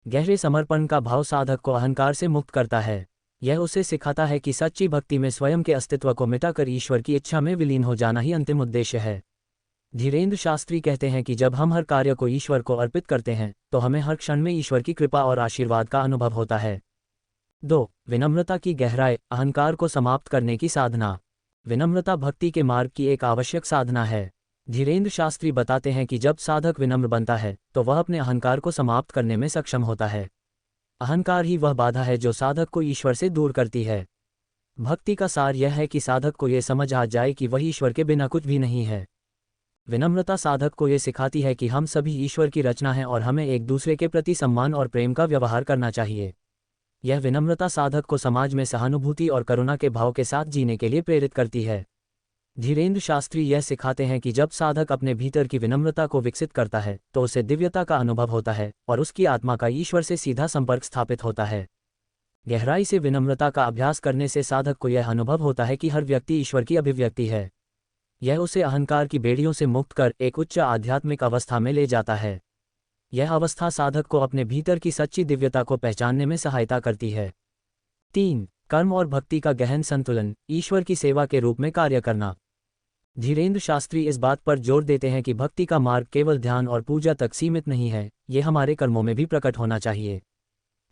गहरे समर्पण का भाव साधक को अहंकार से मुक्त करता है। यह उसे सिखाता है कि सच्ची भक्ति में स्वयं के अस्तित्व को मिटाकर ईश्वर की इच्छा में विलीन हो जाना ही अंतिम उद्देश्य है। धीरेन्द्र शास्त्री कहते हैं कि जब हम हर कार्य को ईश्वर को अर्पित करते हैं तो हमें हर क्षण में ईश्वर की कृपा और आशीर्वाद का अनुभव होता है। 2. विनम्रता की गहराई, अहंकार को समाप्त करने की साधना। विनम्रता भक्ति के मार्ग की एक आवश्यक साधना है। धीरेन्द्र शास्त्री बताते हैं कि जब साधक विनम्र बनता है तो वह अपने अहंकार को समाप्त करने में सक्षम होता है। अहंकार ही वह बाधा है जो साधक को ईश्वर से दूर करती है। भक्ति का सार यह है कि साधक को यह समझ आ जाए कि वह ईश्वर के बिना कुछ भी नहीं है। विनम्रता साधक को यह सिखाती है कि हम सभी ईश्वर की रचना हैं और हमें एक दूसरे के प्रति सम्मान और प्रेम का व्यवहार करना चाहिए। यह विनम्रता साधक को समाज में सहानुभूति और करुणा के भाव के साथ जीने के लिए प्रेरित करती है। धीरेन्द्र शास्त्री यह सिखाते हैं कि जब साधक अपने भीतर की विनम्रता को विकसित करता है तो उसे दिव्यता का अनुभव होता है और उसकी आत्मा का ईश्वर से सीधा संपर्क स्थापित होता है। गहराई से विनम्रता का अभ्यास करने से साधक को यह अनुभव होता है कि हर व्यक्ति ईश्वर की अभिव्यक्ति है। यह उसे अहंकार की बेड़ियों से मुक्त कर एक उच्च आध्यात्मिक अवस्था में ले जाता है। यह अवस्था साधक को अपने भीतर की सच्ची दिव्यता को पहचानने में सहायता करती है। 3. कर्म और भक्ति का गहन संतुलन, ईश्वर की सेवा के रूप में कार्य करना। धीरेन्द्र शास्त्री इस बात पर जोर देते हैं कि भक्ति का मार्ग केवल ध्यान और पूजा तक सीमित नहीं है, ये हमारे कर्मों में भी प्रकट होना चाहिए।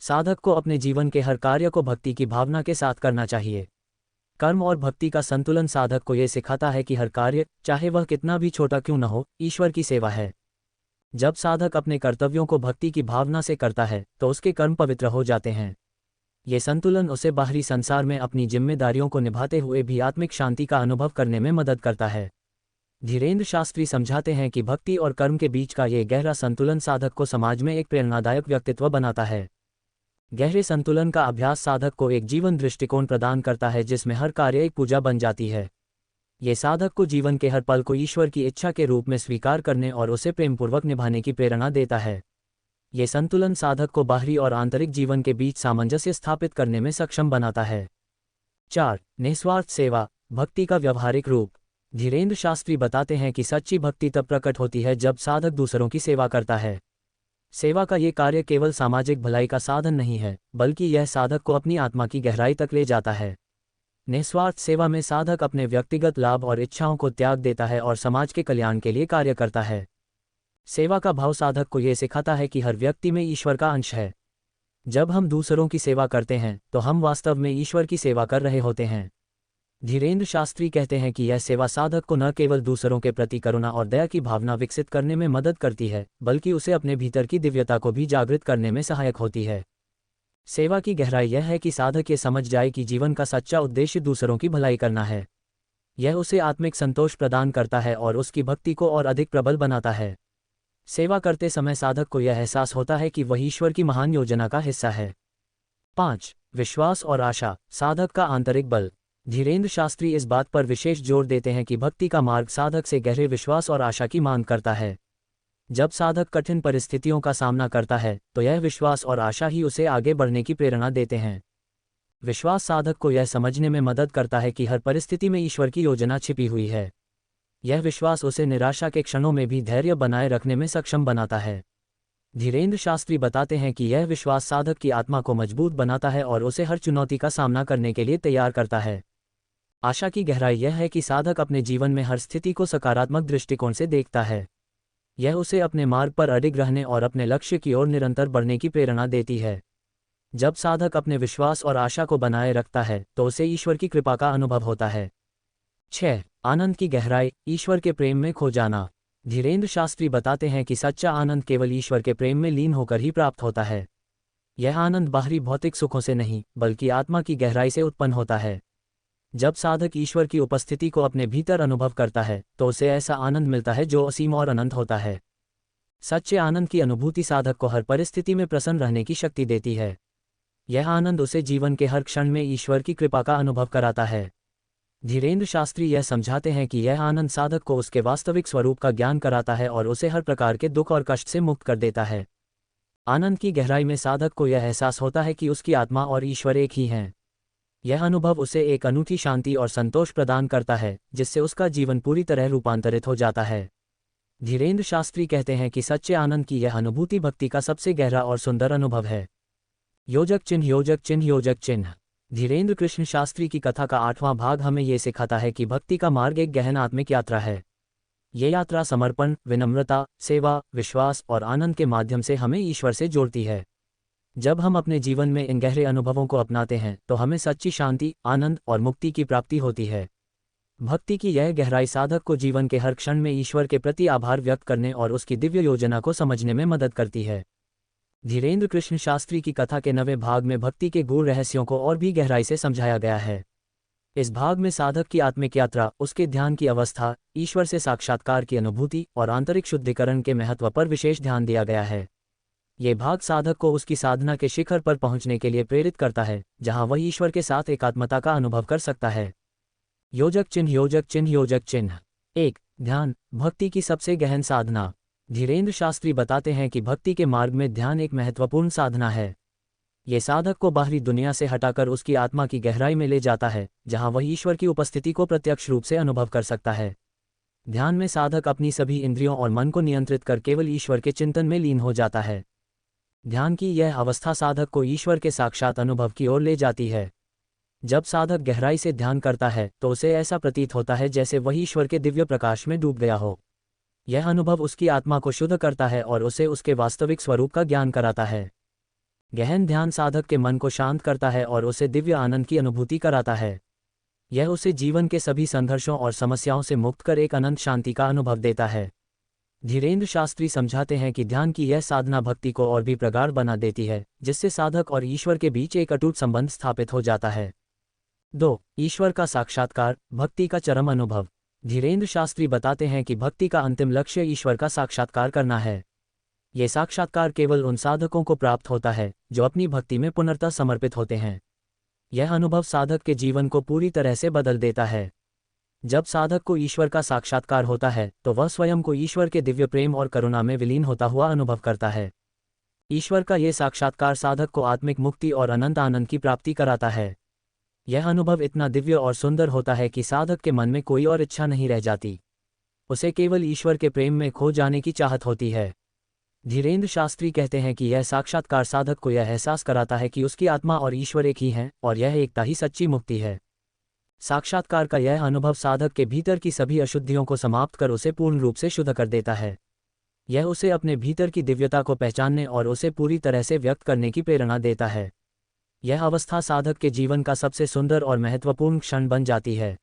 साधक को अपने जीवन के हर कार्य को भक्ति की भावना के साथ करना चाहिए। कर्म और भक्ति का संतुलन साधक को यह सिखाता है कि हर कार्य, चाहे वह कितना भी छोटा क्यों न हो, ईश्वर की सेवा है। जब साधक अपने कर्तव्यों को भक्ति की भावना से करता है तो उसके कर्म पवित्र हो जाते हैं। ये संतुलन उसे बाहरी संसार में अपनी जिम्मेदारियों को निभाते हुए भी आत्मिक शांति का अनुभव करने में मदद करता है। धीरेन्द्र शास्त्री समझाते हैं कि भक्ति और कर्म के बीच का ये गहरा संतुलन साधक को समाज में एक प्रेरणादायक व्यक्तित्व बनाता है। गहरे संतुलन का अभ्यास साधक को एक जीवन दृष्टिकोण प्रदान करता है जिसमें हर कार्य एक पूजा बन जाती है। ये साधक को जीवन के हर पल को ईश्वर की इच्छा के रूप में स्वीकार करने और उसे प्रेमपूर्वक निभाने की प्रेरणा देता है। ये संतुलन साधक को बाहरी और आंतरिक जीवन के बीच सामंजस्य स्थापित करने में सक्षम बनाता है। 4. निस्वार्थ सेवा, भक्ति का व्यवहारिक रूप। धीरेन्द्र शास्त्री बताते हैं कि सच्ची भक्ति तब प्रकट होती है जब साधक दूसरों की सेवा करता है। सेवा का ये कार्य केवल सामाजिक भलाई का साधन नहीं है, बल्कि यह साधक को अपनी आत्मा की गहराई तक ले जाता है। निस्वार्थ सेवा में साधक अपने व्यक्तिगत लाभ और इच्छाओं को त्याग देता है और समाज के कल्याण के लिए कार्य करता है। सेवा का भाव साधक को यह सिखाता है कि हर व्यक्ति में ईश्वर का अंश है। जब हम दूसरों की सेवा करते हैं तो हम वास्तव में ईश्वर की सेवा कर रहे होते हैं। धीरेन्द्र शास्त्री कहते हैं कि यह सेवा साधक को न केवल दूसरों के प्रति करुणा और दया की भावना विकसित करने में मदद करती है, बल्कि उसे अपने भीतर की दिव्यता को भी जागृत करने में सहायक होती है। सेवा की गहराई यह है कि साधक ये समझ जाए कि जीवन का सच्चा उद्देश्य दूसरों की भलाई करना है। यह उसे आत्मिक संतोष प्रदान करता है और उसकी भक्ति को और अधिक प्रबल बनाता है। सेवा करते समय साधक को यह एहसास होता है कि वह ईश्वर की महान योजना का हिस्सा है। 5. विश्वास और आशा, साधक का आंतरिक बल। धीरेन्द्र शास्त्री इस बात पर विशेष जोर देते हैं कि भक्ति का मार्ग साधक से गहरे विश्वास और आशा की मांग करता है। जब साधक कठिन परिस्थितियों का सामना करता है तो यह विश्वास और आशा ही उसे आगे बढ़ने की प्रेरणा देते हैं। विश्वास साधक को यह समझने में मदद करता है कि हर परिस्थिति में ईश्वर की योजना छिपी हुई है। यह विश्वास उसे निराशा के क्षणों में भी धैर्य बनाए रखने में सक्षम बनाता है। धीरेन्द्र शास्त्री बताते हैं कि यह विश्वास साधक की आत्मा को मजबूत बनाता है और उसे हर चुनौती का सामना करने के लिए तैयार करता है। आशा की गहराई यह है कि साधक अपने जीवन में हर स्थिति को सकारात्मक दृष्टिकोण से देखता है। यह उसे अपने मार्ग पर अडिग रहने और अपने लक्ष्य की ओर निरंतर बढ़ने की प्रेरणा देती है। जब साधक अपने विश्वास और आशा को बनाए रखता है तो उसे ईश्वर की कृपा का अनुभव होता है। 6. आनंद की गहराई, ईश्वर के प्रेम में खो जाना। धीरेन्द्र शास्त्री बताते हैं कि सच्चा आनंद केवल ईश्वर के प्रेम में लीन होकर ही प्राप्त होता है। यह आनंद बाहरी भौतिक सुखों से नहीं, बल्कि आत्मा की गहराई से उत्पन्न होता है। जब साधक ईश्वर की उपस्थिति को अपने भीतर अनुभव करता है तो उसे ऐसा आनंद मिलता है जो असीम और अनंत होता है। सच्चे आनंद की अनुभूति साधक को हर परिस्थिति में प्रसन्न रहने की शक्ति देती है। यह आनंद उसे जीवन के हर क्षण में ईश्वर की कृपा का अनुभव कराता है। धीरेन्द्र शास्त्री यह समझाते हैं कि यह आनंद साधक को उसके वास्तविक स्वरूप का ज्ञान कराता है और उसे हर प्रकार के दुख और कष्ट से मुक्त कर देता है। आनंद की गहराई में साधक को यह एहसास होता है कि उसकी आत्मा और ईश्वर एक ही हैं। यह अनुभव उसे एक अनूठी शांति और संतोष प्रदान करता है जिससे उसका जीवन पूरी तरह रूपांतरित हो जाता है। धीरेन्द्र शास्त्री कहते हैं कि सच्चे आनंद की यह अनुभूति भक्ति का सबसे गहरा और सुंदर अनुभव है। योजक चिन्ह, योजक चिन्ह, योजक चिन्ह। धीरेन्द्र कृष्ण शास्त्री की कथा का 8वां भाग हमें ये सिखाता है कि भक्ति का मार्ग एक गहन आत्मिक यात्रा है। ये यात्रा समर्पण, विनम्रता, सेवा, विश्वास और आनंद के माध्यम से हमें ईश्वर से जोड़ती है। जब हम अपने जीवन में इन गहरे अनुभवों को अपनाते हैं तो हमें सच्ची शांति, आनंद और मुक्ति की प्राप्ति होती है। भक्ति की यह गहराई साधक को जीवन के हर क्षण में ईश्वर के प्रति आभार व्यक्त करने और उसकी दिव्य योजना को समझने में मदद करती है। धीरेन्द्र कृष्ण शास्त्री की कथा के 9वें भाग में भक्ति के गूढ़ रहस्यों को और भी गहराई से समझाया गया है। इस भाग में साधक की आत्मिक यात्रा, उसके ध्यान की अवस्था, ईश्वर से साक्षात्कार की अनुभूति और आंतरिक शुद्धिकरण के महत्व पर विशेष ध्यान दिया गया है। ये भाग साधक को उसकी साधना के शिखर पर पहुंचने के लिए प्रेरित करता है, जहां वह ईश्वर के साथ एकात्मता का अनुभव कर सकता है। योजक चिन्ह योजक चिन्ह योजक चिन्ह। 1. ध्यान, भक्ति की सबसे गहन साधना। धीरेन्द्र शास्त्री बताते हैं कि भक्ति के मार्ग में ध्यान एक महत्वपूर्ण साधना है। ये साधक को बाहरी दुनिया से हटाकर उसकी आत्मा की गहराई में ले जाता है, जहां वह ईश्वर की उपस्थिति को प्रत्यक्ष रूप से अनुभव कर सकता है। ध्यान में साधक अपनी सभी इंद्रियों और मन को नियंत्रित कर केवल ईश्वर के चिंतन में लीन हो जाता है। ध्यान की यह अवस्था साधक को ईश्वर के साक्षात अनुभव की ओर ले जाती है। जब साधक गहराई से ध्यान करता है तो उसे ऐसा प्रतीत होता है जैसे वह ईश्वर के दिव्य प्रकाश में डूब गया हो। यह अनुभव उसकी आत्मा को शुद्ध करता है और उसे उसके वास्तविक स्वरूप का ज्ञान कराता है। गहन ध्यान साधक के मन को शांत करता है और उसे दिव्य आनंद की अनुभूति कराता है। यह उसे जीवन के सभी संघर्षों और समस्याओं से मुक्त कर एक अनंत शांति का अनुभव देता है। धीरेन्द्र शास्त्री समझाते हैं कि ध्यान की यह साधना भक्ति को और भी प्रगाढ़ बना देती है, जिससे साधक और ईश्वर के बीच एक अटूट संबंध स्थापित हो जाता है। 2. ईश्वर का साक्षात्कार, भक्ति का चरम अनुभव। धीरेन्द्र शास्त्री बताते हैं कि भक्ति का अंतिम लक्ष्य ईश्वर का साक्षात्कार करना है। ये साक्षात्कार केवल उन साधकों को प्राप्त होता है जो अपनी भक्ति में पूर्णतः समर्पित होते हैं। यह अनुभव साधक के जीवन को पूरी तरह से बदल देता है। जब साधक को ईश्वर का साक्षात्कार होता है तो वह स्वयं को ईश्वर के दिव्य प्रेम और करुणा में विलीन होता हुआ अनुभव करता है। ईश्वर का ये साक्षात्कार साधक को आत्मिक मुक्ति और अनंत आनंद की प्राप्ति कराता है। यह अनुभव इतना दिव्य और सुंदर होता है कि साधक के मन में कोई और इच्छा नहीं रह जाती। उसे केवल ईश्वर के प्रेम में खो जाने की चाहत होती है। धीरेन्द्र शास्त्री कहते हैं कि यह साक्षात्कार साधक को यह एहसास कराता है कि उसकी आत्मा और ईश्वर एक ही हैं और यह एकता ही सच्ची मुक्ति है। साक्षात्कार का यह अनुभव साधक के भीतर की सभी अशुद्धियों को समाप्त कर उसे पूर्ण रूप से शुद्ध कर देता है। यह उसे अपने भीतर की दिव्यता को पहचानने और उसे पूरी तरह से व्यक्त करने की प्रेरणा देता है। यह अवस्था साधक के जीवन का सबसे सुंदर और महत्वपूर्ण क्षण बन जाती है।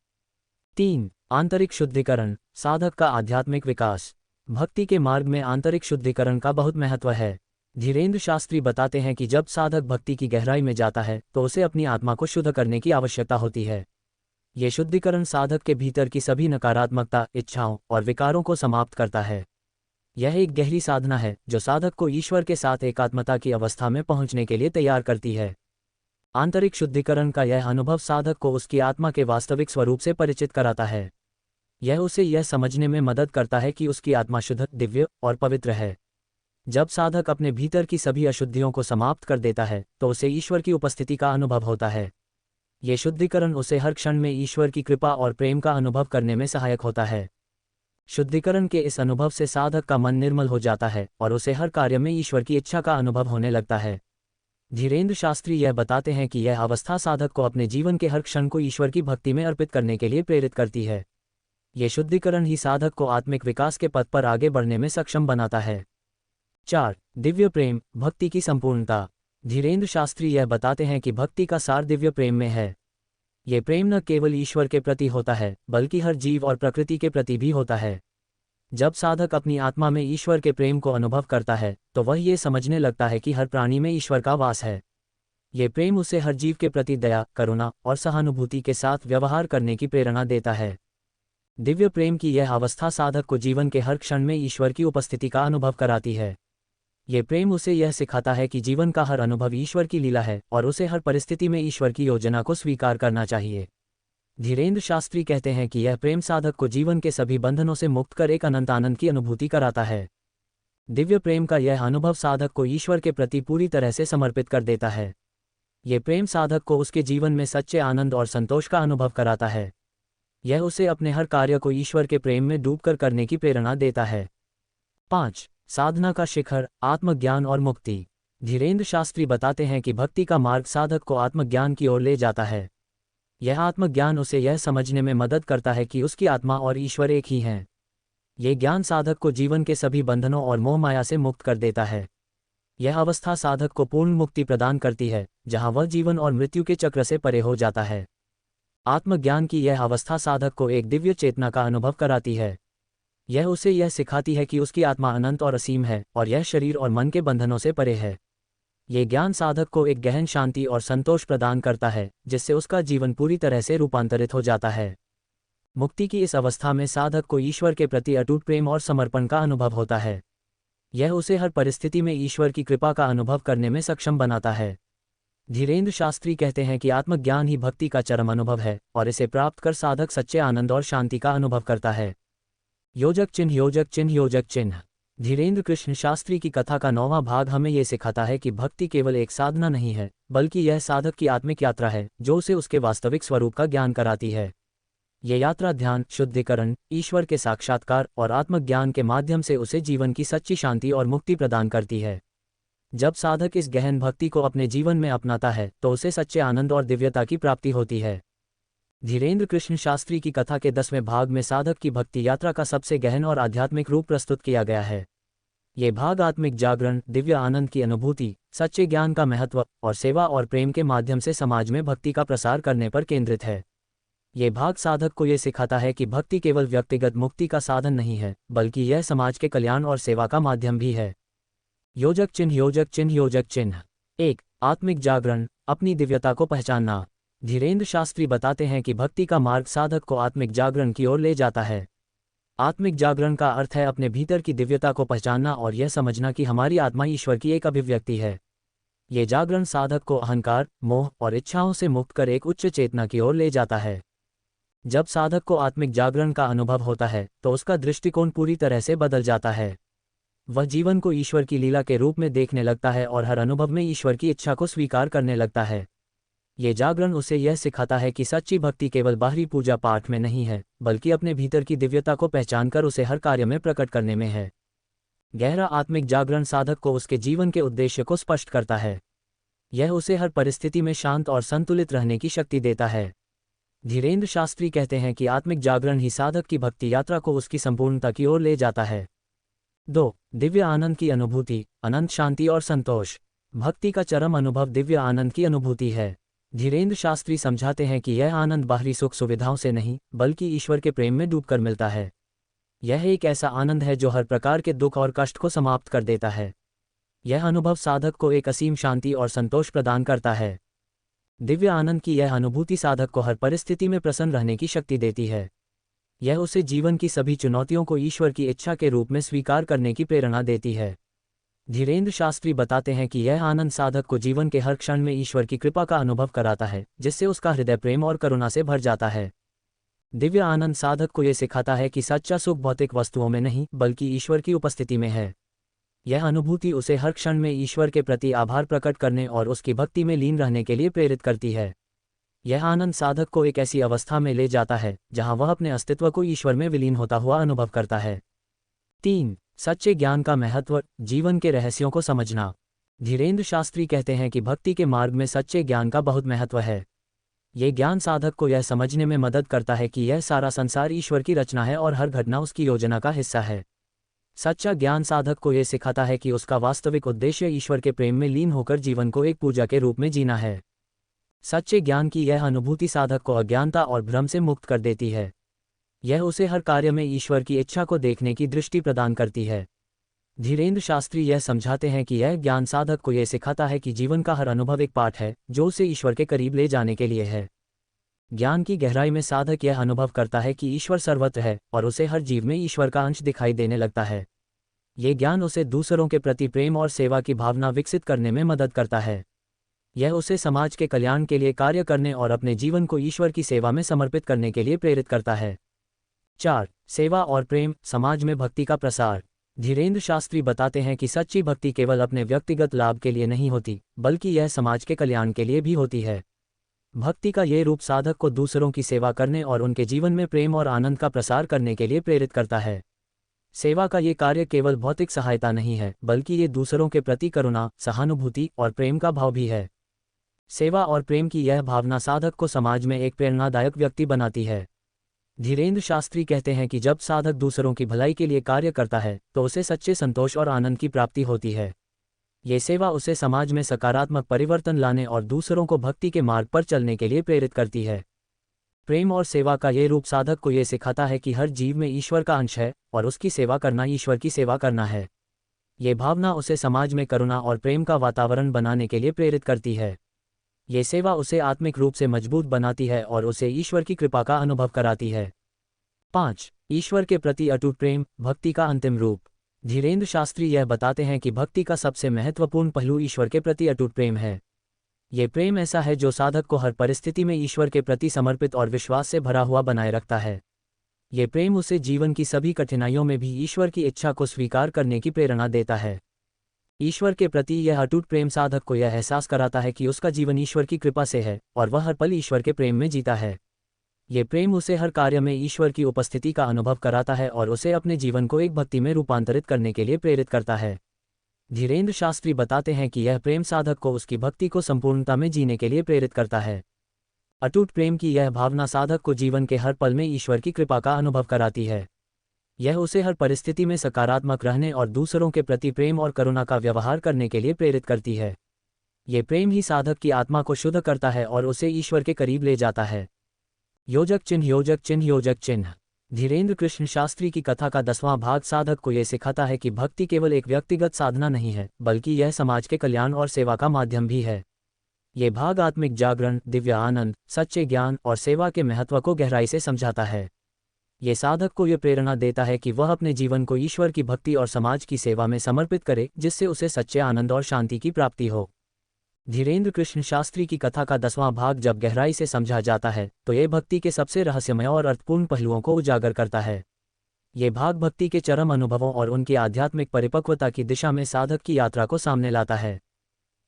3. आंतरिक शुद्धिकरण, साधक का आध्यात्मिक विकास। भक्ति के मार्ग में आंतरिक शुद्धिकरण का बहुत महत्व है। धीरेन्द्र शास्त्री बताते हैं कि जब साधक भक्ति की गहराई में जाता है तो उसे अपनी आत्मा को शुद्ध करने की आवश्यकता होती है। ये शुद्धिकरण साधक के भीतर की सभी नकारात्मकता, इच्छाओं और विकारों को समाप्त करता है। यह एक गहरी साधना है जो साधक को ईश्वर के साथ एकात्मता की अवस्था में पहुंचने के लिए तैयार करती है। आंतरिक शुद्धिकरण का यह अनुभव साधक को उसकी आत्मा के वास्तविक स्वरूप से परिचित कराता है। यह उसे यह समझने में मदद करता है कि उसकी आत्मा शुद्ध, दिव्य और पवित्र है। जब साधक अपने भीतर की सभी अशुद्धियों को समाप्त कर देता है तो उसे ईश्वर की उपस्थिति का अनुभव होता है। ये शुद्धिकरण उसे हर क्षण में ईश्वर की कृपा और प्रेम का अनुभव करने में सहायक होता है। शुद्धिकरण के इस अनुभव से साधक का मन निर्मल हो जाता है और उसे हर कार्य में ईश्वर की इच्छा का अनुभव होने लगता है। धीरेन्द्र शास्त्री यह बताते हैं कि यह अवस्था साधक को अपने जीवन के हर क्षण को ईश्वर की भक्ति में अर्पित करने के लिए प्रेरित करती है। ये शुद्धिकरण ही साधक को आत्मिक विकास के पथ पर आगे बढ़ने में सक्षम बनाता है। 4. दिव्य प्रेम, भक्ति की संपूर्णता। धीरेन्द्र शास्त्री यह बताते हैं कि भक्ति का सार दिव्य प्रेम में है। ये प्रेम न केवल ईश्वर के प्रति होता है बल्कि हर जीव और प्रकृति के प्रति भी होता है। जब साधक अपनी आत्मा में ईश्वर के प्रेम को अनुभव करता है तो वह ये समझने लगता है कि हर प्राणी में ईश्वर का वास है। ये प्रेम उसे हर जीव के प्रति दया, करुणा और सहानुभूति के साथ व्यवहार करने की प्रेरणा देता है। दिव्य प्रेम की यह अवस्था साधक को जीवन के हर क्षण में ईश्वर की उपस्थिति का अनुभव कराती है। ये प्रेम उसे यह सिखाता है कि जीवन का हर अनुभव ईश्वर की लीला है और उसे हर परिस्थिति में ईश्वर की योजना को स्वीकार करना चाहिए। धीरेन्द्र शास्त्री कहते हैं कि यह प्रेम साधक को जीवन के सभी बंधनों से मुक्त कर एक अनंत आनंद की अनुभूति कराता है। दिव्य प्रेम का यह अनुभव साधक को ईश्वर के प्रति पूरी तरह से समर्पित कर देता है। ये प्रेम साधक को उसके जीवन में सच्चे आनंद और संतोष का अनुभव कराता है। यह उसे अपने हर कार्य को ईश्वर के प्रेम में डूबकर करने की प्रेरणा देता है। 5. साधना का शिखर, आत्मज्ञान और मुक्ति। धीरेन्द्र शास्त्री बताते हैं कि भक्ति का मार्ग साधक को आत्मज्ञान की ओर ले जाता है। यह आत्मज्ञान उसे यह समझने में मदद करता है कि उसकी आत्मा और ईश्वर एक ही हैं। ये ज्ञान साधक को जीवन के सभी बंधनों और मोह माया से मुक्त कर देता है। यह अवस्था साधक को पूर्ण मुक्ति प्रदान करती है, जहां वह जीवन और मृत्यु के चक्र से परे हो जाता है। आत्मज्ञान की यह अवस्था साधक को एक दिव्य चेतना का अनुभव कराती है। यह उसे यह सिखाती है कि उसकी आत्मा अनंत और असीम है और यह शरीर और मन के बंधनों से परे है। ये ज्ञान साधक को एक गहन शांति और संतोष प्रदान करता है, जिससे उसका जीवन पूरी तरह से रूपांतरित हो जाता है। मुक्ति की इस अवस्था में साधक को ईश्वर के प्रति अटूट प्रेम और समर्पण का अनुभव होता है। यह उसे हर परिस्थिति में ईश्वर की कृपा का अनुभव करने में सक्षम बनाता है। धीरेन्द्र शास्त्री कहते हैं कि आत्मज्ञान ही भक्ति का चरम अनुभव है और इसे प्राप्त कर साधक सच्चे आनंद और शांति का अनुभव करता है। योजक चिन्ह योजक चिन्ह योजक चिन्ह। धीरेन्द्र कृष्ण शास्त्री की कथा का 9वां भाग हमें ये सिखाता है कि भक्ति केवल एक साधना नहीं है, बल्कि यह साधक की आत्मिक यात्रा है जो उसे उसके वास्तविक स्वरूप का ज्ञान कराती है। ये यात्रा ध्यान, शुद्धिकरण, ईश्वर के साक्षात्कार और आत्मज्ञान के माध्यम से उसे जीवन की सच्ची शांति और मुक्ति प्रदान करती है। जब साधक इस गहन भक्ति को अपने जीवन में अपनाता है तो उसे सच्चे आनंद और दिव्यता की प्राप्ति होती है। धीरेन्द्र कृष्ण शास्त्री की कथा के 10वें भाग में साधक की भक्ति यात्रा का सबसे गहन और आध्यात्मिक रूप प्रस्तुत किया गया है। ये भाग आत्मिक जागरण, दिव्य आनंद की अनुभूति, सच्चे ज्ञान का महत्व और सेवा और प्रेम के माध्यम से समाज में भक्ति का प्रसार करने पर केंद्रित है। ये भाग साधक को ये सिखाता है कि भक्ति केवल व्यक्तिगत मुक्ति का साधन नहीं है, बल्कि यह समाज के कल्याण और सेवा का माध्यम भी है। योजक चिन्ह योजक चिन्ह योजक चिन्ह। 1. आत्मिक जागरण, अपनी दिव्यता को पहचानना। धीरेन्द्र शास्त्री बताते हैं कि भक्ति का मार्ग साधक को आत्मिक जागरण की ओर ले जाता है। आत्मिक जागरण का अर्थ है अपने भीतर की दिव्यता को पहचानना और यह समझना कि हमारी आत्मा ईश्वर की एक अभिव्यक्ति है। ये जागरण साधक को अहंकार, मोह और इच्छाओं से मुक्त कर एक उच्च चेतना की ओर ले जाता है। जब साधक को आत्मिक जागरण का अनुभव होता है तो उसका दृष्टिकोण पूरी तरह से बदल जाता है। वह जीवन को ईश्वर की लीला के रूप में देखने लगता है और हर अनुभव में ईश्वर की इच्छा को स्वीकार करने लगता है। ये जागरण उसे यह सिखाता है कि सच्ची भक्ति केवल बाहरी पूजा पाठ में नहीं है, बल्कि अपने भीतर की दिव्यता को पहचानकर उसे हर कार्य में प्रकट करने में है। गहरा आत्मिक जागरण साधक को उसके जीवन के उद्देश्य को स्पष्ट करता है। यह उसे हर परिस्थिति में शांत और संतुलित रहने की शक्ति देता है। धीरेन्द्र शास्त्री कहते हैं कि आत्मिक जागरण ही साधक की भक्ति यात्रा को उसकी संपूर्णता की ओर ले जाता है। 2. दिव्य आनंद की अनुभूति, अनंत शांति और संतोष। भक्ति का चरम अनुभव दिव्य आनंद की अनुभूति है। धीरेन्द्र शास्त्री समझाते हैं कि यह आनंद बाहरी सुख सुविधाओं से नहीं, बल्कि ईश्वर के प्रेम में डूबकर मिलता है। यह एक ऐसा आनंद है जो हर प्रकार के दुख और कष्ट को समाप्त कर देता है। यह अनुभव साधक को एक असीम शांति और संतोष प्रदान करता है। दिव्य आनंद की यह अनुभूति साधक को हर परिस्थिति में प्रसन्न रहने की शक्ति देती है। यह उसे जीवन की सभी चुनौतियों को ईश्वर की इच्छा के रूप में स्वीकार करने की प्रेरणा देती है। धीरेन्द्र शास्त्री बताते हैं कि यह आनंद साधक को जीवन के हर क्षण में ईश्वर की कृपा का अनुभव कराता है, जिससे उसका हृदय प्रेम और करुणा से भर जाता है। दिव्य आनंद साधक को यह सिखाता है कि सच्चा सुख भौतिक वस्तुओं में नहीं, बल्कि ईश्वर की उपस्थिति में है। यह अनुभूति उसे हर क्षण में ईश्वर के प्रति आभार प्रकट करने और उसकी भक्ति में लीन रहने के लिए प्रेरित करती है। यह आनंद साधक को एक ऐसी अवस्था में ले जाता है जहां वह अपने अस्तित्व को ईश्वर में विलीन होता हुआ अनुभव करता है। 3. सच्चे ज्ञान का महत्व, जीवन के रहस्यों को समझना। धीरेन्द्र शास्त्री कहते हैं कि भक्ति के मार्ग में सच्चे ज्ञान का बहुत महत्व है। ये ज्ञान साधक को यह समझने में मदद करता है कि यह सारा संसार ईश्वर की रचना है और हर घटना उसकी योजना का हिस्सा है। सच्चा ज्ञान साधक को यह सिखाता है कि उसका वास्तविक उद्देश्य ईश्वर के प्रेम में लीन होकर जीवन को एक पूजा के रूप में जीना है। सच्चे ज्ञान की यह अनुभूति साधक को अज्ञानता और भ्रम से मुक्त कर देती है। यह उसे हर कार्य में ईश्वर की इच्छा को देखने की दृष्टि प्रदान करती है। धीरेन्द्र शास्त्री यह समझाते हैं कि यह ज्ञान साधक को यह सिखाता है कि जीवन का हर अनुभव एक पाठ है जो उसे ईश्वर के करीब ले जाने के लिए है। ज्ञान की गहराई में साधक यह अनुभव करता है कि ईश्वर सर्वत्र है और उसे हर जीव में ईश्वर का अंश दिखाई देने लगता है। ये ज्ञान उसे दूसरों के प्रति प्रेम और सेवा की भावना विकसित करने में मदद करता है। यह उसे समाज के कल्याण के लिए कार्य करने और अपने जीवन को ईश्वर की सेवा में समर्पित करने के लिए प्रेरित करता है। 4. सेवा और प्रेम, समाज में भक्ति का प्रसार। धीरेन्द्र शास्त्री बताते हैं कि सच्ची भक्ति केवल अपने व्यक्तिगत लाभ के लिए नहीं होती, बल्कि यह समाज के कल्याण के लिए भी होती है। भक्ति का ये रूप साधक को दूसरों की सेवा करने और उनके जीवन में प्रेम और आनंद का प्रसार करने के लिए प्रेरित करता है। सेवा का ये कार्य केवल भौतिक सहायता नहीं है, बल्कि ये दूसरों के प्रति करुणा, सहानुभूति और प्रेम का भाव भी है। सेवा और प्रेम की यह भावना साधक को समाज में एक प्रेरणादायक व्यक्ति बनाती है। धीरेन्द्र शास्त्री कहते हैं कि जब साधक दूसरों की भलाई के लिए कार्य करता है तो उसे सच्चे संतोष और आनंद की प्राप्ति होती है। ये सेवा उसे समाज में सकारात्मक परिवर्तन लाने और दूसरों को भक्ति के मार्ग पर चलने के लिए प्रेरित करती है। प्रेम और सेवा का ये रूप साधक को ये सिखाता है कि हर जीव में ईश्वर का अंश है और उसकी सेवा करना ईश्वर की सेवा करना है। ये भावना उसे समाज में करुणा और प्रेम का वातावरण बनाने के लिए प्रेरित करती है। ये सेवा उसे आत्मिक रूप से मजबूत बनाती है और उसे ईश्वर की कृपा का अनुभव कराती है। 5. ईश्वर के प्रति अटूट प्रेम, भक्ति का अंतिम रूप। धीरेन्द्र शास्त्री यह बताते हैं कि भक्ति का सबसे महत्वपूर्ण पहलू ईश्वर के प्रति अटूट प्रेम है। ये प्रेम ऐसा है जो साधक को हर परिस्थिति में ईश्वर के प्रति समर्पित और विश्वास से भरा हुआ बनाए रखता है। ये प्रेम उसे जीवन की सभी कठिनाइयों में भी ईश्वर की इच्छा को स्वीकार करने की प्रेरणा देता है। ईश्वर के प्रति यह अटूट प्रेम साधक को यह एहसास कराता है कि उसका जीवन ईश्वर की कृपा से है और वह हर पल ईश्वर के प्रेम में जीता है। ये प्रेम उसे हर कार्य में ईश्वर की उपस्थिति का अनुभव कराता है और उसे अपने जीवन को एक भक्ति में रूपांतरित करने के लिए प्रेरित करता है। धीरेन्द्र शास्त्री बताते हैं कि यह प्रेम साधक को उसकी भक्ति को संपूर्णता में जीने के लिए प्रेरित करता है। अटूट प्रेम की यह भावना साधक को जीवन के हर पल में ईश्वर की कृपा का अनुभव कराती है। यह उसे हर परिस्थिति में सकारात्मक रहने और दूसरों के प्रति प्रेम और करुणा का व्यवहार करने के लिए प्रेरित करती है। ये प्रेम ही साधक की आत्मा को शुद्ध करता है और उसे ईश्वर के करीब ले जाता है। योजक चिन्ह, योजक चिन्ह, योजक चिन्ह। धीरेन्द्र कृष्ण शास्त्री की कथा का 10वां भाग साधक को यह सिखाता है कि भक्ति केवल एक व्यक्तिगत साधना नहीं है, बल्कि यह समाज के कल्याण और सेवा का माध्यम भी है। ये भाग आत्मिक जागरण, दिव्य आनंद, सच्चे ज्ञान और सेवा के महत्व को गहराई से समझाता है। ये साधक को यह प्रेरणा देता है कि वह अपने जीवन को ईश्वर की भक्ति और समाज की सेवा में समर्पित करे, जिससे उसे सच्चे आनंद और शांति की प्राप्ति हो। धीरेन्द्र कृष्ण शास्त्री की कथा का 10वां भाग जब गहराई से समझा जाता है तो ये भक्ति के सबसे रहस्यमय और अर्थपूर्ण पहलुओं को उजागर करता है। ये भाग भक्ति के चरम अनुभवों और उनकी आध्यात्मिक परिपक्वता की दिशा में साधक की यात्रा को सामने लाता है।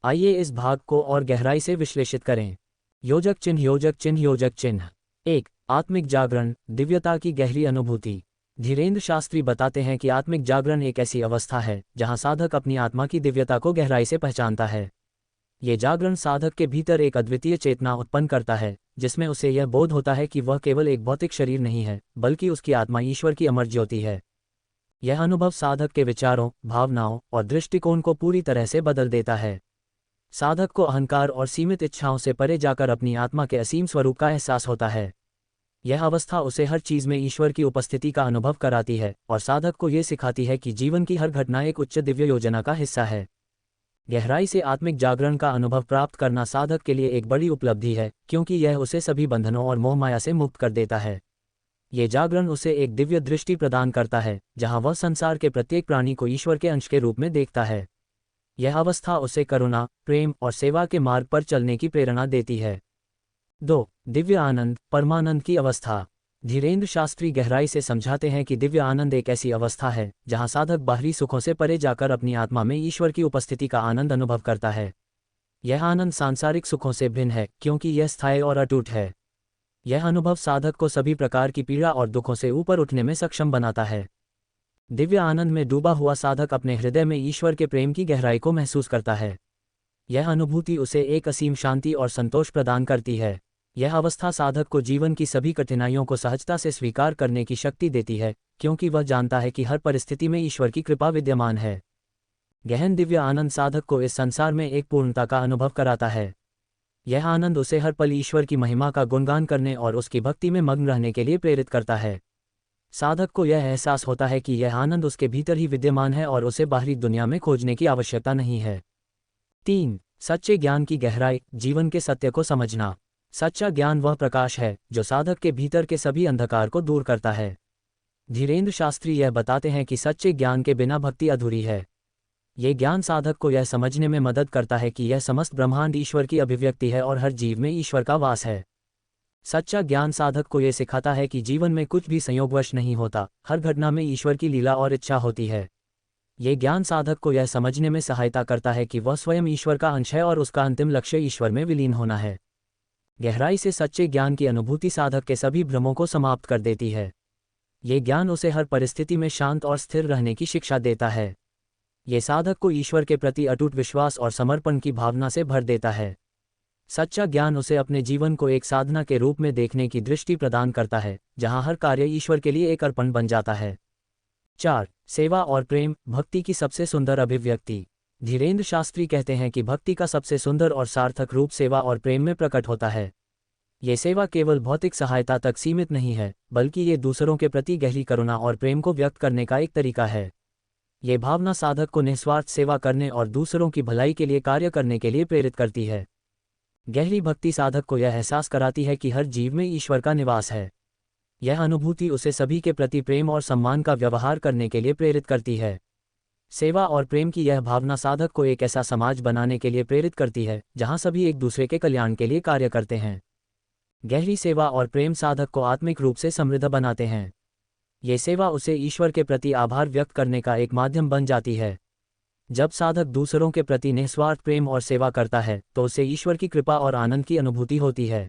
आइए इस भाग को और गहराई से विश्लेषित करें। योजक चिन्ह, योजक चिन्ह, योजक चिन्ह। 1. आत्मिक जागरण, दिव्यता की गहरी अनुभूति। धीरेन्द्र शास्त्री बताते हैं कि आत्मिक जागरण एक ऐसी अवस्था है जहां साधक अपनी आत्मा की दिव्यता को गहराई से पहचानता है। ये जागरण साधक के भीतर एक अद्वितीय चेतना उत्पन्न करता है, जिसमें उसे यह बोध होता है कि वह केवल एक भौतिक शरीर नहीं है, बल्कि उसकी आत्मा ईश्वर की अमर ज्योति है। यह अनुभव साधक के विचारों, भावनाओं और दृष्टिकोण को पूरी तरह से बदल देता है। साधक को अहंकार और सीमित इच्छाओं से परे जाकर अपनी आत्मा के असीम स्वरूप का एहसास होता है। यह अवस्था उसे हर चीज में ईश्वर की उपस्थिति का अनुभव कराती है और साधक को यह सिखाती है कि जीवन की हर घटना एक उच्च दिव्य योजना का हिस्सा है। गहराई से आत्मिक जागरण का अनुभव प्राप्त करना साधक के लिए एक बड़ी उपलब्धि है, क्योंकि यह उसे सभी बंधनों और मोहमाया से मुक्त कर देता है। ये जागरण उसे एक दिव्य दृष्टि प्रदान करता है, जहां वह संसार के प्रत्येक प्राणी को ईश्वर के अंश के रूप में देखता है। यह अवस्था उसे करुणा, प्रेम और सेवा के मार्ग पर चलने की प्रेरणा देती है। 2. दिव्य आनंद, परमानंद की अवस्था। धीरेन्द्र शास्त्री गहराई से समझाते हैं कि दिव्य आनंद एक ऐसी अवस्था है जहां साधक बाहरी सुखों से परे जाकर अपनी आत्मा में ईश्वर की उपस्थिति का आनंद अनुभव करता है। यह आनंद सांसारिक सुखों से भिन्न है, क्योंकि यह स्थायी और अटूट है। यह अनुभव साधक को सभी प्रकार की पीड़ा और दुखों से ऊपर उठने में सक्षम बनाता है। दिव्य आनंद में डूबा हुआ साधक अपने हृदय में ईश्वर के प्रेम की गहराई को महसूस करता है। यह अनुभूति उसे एक असीम शांति और संतोष प्रदान करती है। यह अवस्था साधक को जीवन की सभी कठिनाइयों को सहजता से स्वीकार करने की शक्ति देती है, क्योंकि वह जानता है कि हर परिस्थिति में ईश्वर की कृपा विद्यमान है। गहन दिव्य आनंद साधक को इस संसार में एक पूर्णता का अनुभव कराता है। यह आनंद उसे हर पल ईश्वर की महिमा का गुणगान करने और उसकी भक्ति में मग्न रहने के लिए प्रेरित करता है। साधक को यह एहसास होता है कि यह आनंद उसके भीतर ही विद्यमान है और उसे बाहरी दुनिया में खोजने की आवश्यकता नहीं है। 3. सच्चे ज्ञान की गहराई, जीवन के सत्य को समझना। सच्चा ज्ञान वह प्रकाश है जो साधक के भीतर के सभी अंधकार को दूर करता है। धीरेन्द्र शास्त्री यह बताते हैं कि सच्चे ज्ञान के बिना भक्ति अधूरी है। ये ज्ञान साधक को यह समझने में मदद करता है कि यह समस्त ब्रह्मांड ईश्वर की अभिव्यक्ति है और हर जीव में ईश्वर का वास है। सच्चा ज्ञान साधक को यह सिखाता है कि जीवन में कुछ भी संयोगवश नहीं होता, हर घटना में ईश्वर की लीला और इच्छा होती है। ये ज्ञान साधक को यह समझने में सहायता करता है कि वह स्वयं ईश्वर का अंश है और उसका अंतिम लक्ष्य ईश्वर में विलीन होना है। गहराई से सच्चे ज्ञान की अनुभूति साधक के सभी भ्रमों को समाप्त कर देती है। ये ज्ञान उसे हर परिस्थिति में शांत और स्थिर रहने की शिक्षा देता है। ये साधक को ईश्वर के प्रति अटूट विश्वास और समर्पण की भावना से भर देता है। सच्चा ज्ञान उसे अपने जीवन को एक साधना के रूप में देखने की दृष्टि प्रदान करता है, जहां हर कार्य ईश्वर के लिए एक अर्पण बन जाता है। 4. सेवा और प्रेम, भक्ति की सबसे सुंदर अभिव्यक्ति। धीरेन्द्र शास्त्री कहते हैं कि भक्ति का सबसे सुंदर और सार्थक रूप सेवा और प्रेम में प्रकट होता है। ये सेवा केवल भौतिक सहायता तक सीमित नहीं है, बल्कि ये दूसरों के प्रति गहरी करुणा और प्रेम को व्यक्त करने का एक तरीका है। ये भावना साधक को निस्वार्थ सेवा करने और दूसरों की भलाई के लिए कार्य करने के लिए प्रेरित करती है। गहरी भक्ति साधक को यह एहसास कराती है कि हर जीव में ईश्वर का निवास है। यह अनुभूति उसे सभी के प्रति प्रेम और सम्मान का व्यवहार करने के लिए प्रेरित करती है। सेवा और प्रेम की यह भावना साधक को एक ऐसा समाज बनाने के लिए प्रेरित करती है जहां सभी एक दूसरे के कल्याण के लिए कार्य करते हैं। गहरी सेवा और प्रेम साधक को आत्मिक रूप से समृद्ध बनाते हैं। ये सेवा उसे ईश्वर के प्रति आभार व्यक्त करने का एक माध्यम बन जाती है। जब साधक दूसरों के प्रति निस्वार्थ प्रेम और सेवा करता है तो उसे ईश्वर की कृपा और आनंद की अनुभूति होती है।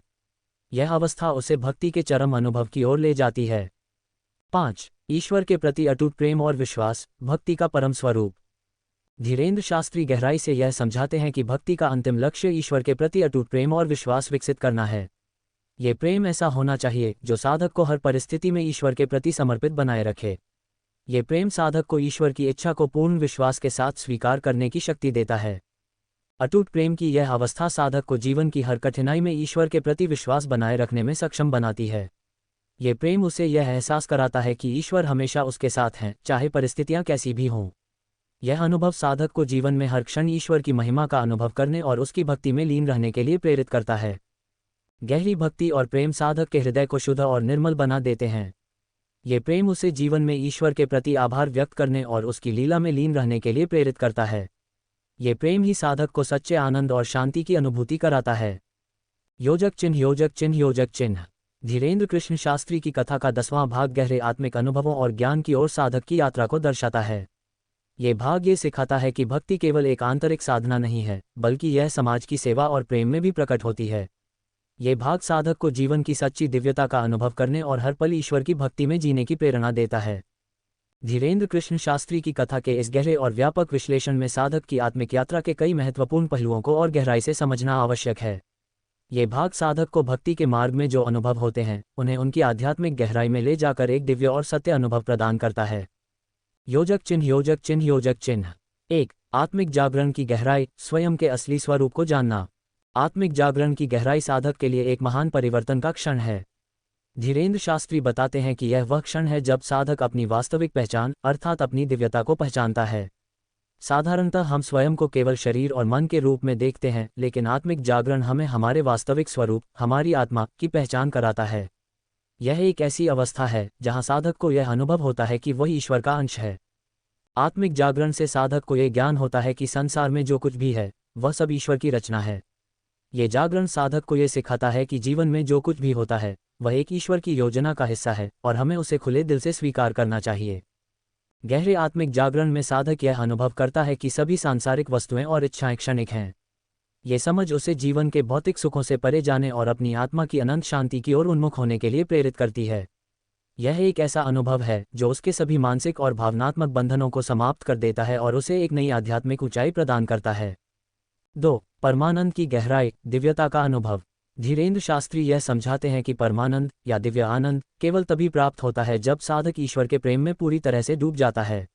यह अवस्था उसे भक्ति के चरम अनुभव की ओर ले जाती है। 5. ईश्वर के प्रति अटूट प्रेम और विश्वास, भक्ति का परम स्वरूप। धीरेन्द्र शास्त्री गहराई से यह समझाते हैं कि भक्ति का अंतिम लक्ष्य ईश्वर के प्रति अटूट प्रेम और विश्वास विकसित करना है। ये प्रेम ऐसा होना चाहिए जो साधक को हर परिस्थिति में ईश्वर के प्रति समर्पित बनाए रखे। ये प्रेम साधक को ईश्वर की इच्छा को पूर्ण विश्वास के साथ स्वीकार करने की शक्ति देता है। अटूट प्रेम की यह अवस्था साधक को जीवन की हर कठिनाई में ईश्वर के प्रति विश्वास बनाए रखने में सक्षम बनाती है। ये प्रेम उसे यह एहसास कराता है कि ईश्वर हमेशा उसके साथ हैं, चाहे परिस्थितियां कैसी भी हों। यह अनुभव साधक को जीवन में हर क्षण ईश्वर की महिमा का अनुभव करने और उसकी भक्ति में लीन रहने के लिए प्रेरित करता है। गहरी भक्ति और प्रेम साधक के हृदय को शुद्ध और निर्मल बना देते हैं। ये प्रेम उसे जीवन में ईश्वर के प्रति आभार व्यक्त करने और उसकी लीला में लीन रहने के लिए प्रेरित करता है। ये प्रेम ही साधक को सच्चे आनंद और शांति की अनुभूति कराता है। योजक चिन्ह योजक चिन्ह योजक चिन्ह। धीरेन्द्र कृष्ण शास्त्री की कथा का 10वां भाग गहरे आत्मिक अनुभवों और ज्ञान की ओर साधक की यात्रा को दर्शाता है। ये भाग ये सिखाता है कि भक्ति केवल एक आंतरिक साधना नहीं है, बल्कि यह समाज की सेवा और प्रेम में भी प्रकट होती है। ये भाग साधक को जीवन की सच्ची दिव्यता का अनुभव करने और हर पल ईश्वर की भक्ति में जीने की प्रेरणा देता है। धीरेन्द्र कृष्ण शास्त्री की कथा के इस गहरे और व्यापक विश्लेषण में साधक की आत्मिक यात्रा के कई महत्वपूर्ण पहलुओं को और गहराई से समझना आवश्यक है। ये भाग साधक को भक्ति के मार्ग में जो अनुभव होते हैं उन्हें उनकी आध्यात्मिक गहराई में ले जाकर एक दिव्य और सत्य अनुभव प्रदान करता है। योजक चिन्ह योजक चिन्ह योजक चिन्ह। 1. आत्मिक जागरण की गहराई, स्वयं के असली स्वरूप को जानना। आत्मिक जागरण की गहराई साधक के लिए एक महान परिवर्तन का क्षण है। धीरेन्द्र शास्त्री बताते हैं कि यह वह क्षण है जब साधक अपनी वास्तविक पहचान अर्थात अपनी दिव्यता को पहचानता है। साधारणतः हम स्वयं को केवल शरीर और मन के रूप में देखते हैं, लेकिन आत्मिक जागरण हमें हमारे वास्तविक स्वरूप, हमारी आत्मा की पहचान कराता है। यह एक ऐसी अवस्था है जहां साधक को यह अनुभव होता है कि वह ईश्वर का अंश है। आत्मिक जागरण से साधक को यह ज्ञान होता है कि संसार में जो कुछ भी है वह सब ईश्वर की रचना है। ये जागरण साधक को यह सिखाता है कि जीवन में जो कुछ भी होता है वह एक ईश्वर की योजना का हिस्सा है और हमें उसे खुले दिल से स्वीकार करना चाहिए। गहरे आत्मिक जागरण में साधक यह अनुभव करता है कि सभी सांसारिक वस्तुएं और इच्छाएं क्षणिक हैं। ये समझ उसे जीवन के भौतिक सुखों से परे जाने और अपनी आत्मा की अनंत शांति की ओर उन्मुख होने के लिए प्रेरित करती है। यह एक ऐसा अनुभव है जो उसके सभी मानसिक और भावनात्मक बंधनों को समाप्त कर देता है और उसे एक नई आध्यात्मिक ऊंचाई प्रदान करता है। 2. परमानंद की गहराई, दिव्यता का अनुभव। धीरेन्द्र शास्त्री यह समझाते हैं कि परमानंद या दिव्य आनंद केवल तभी प्राप्त होता है जब साधक ईश्वर के प्रेम में पूरी तरह से डूब जाता है।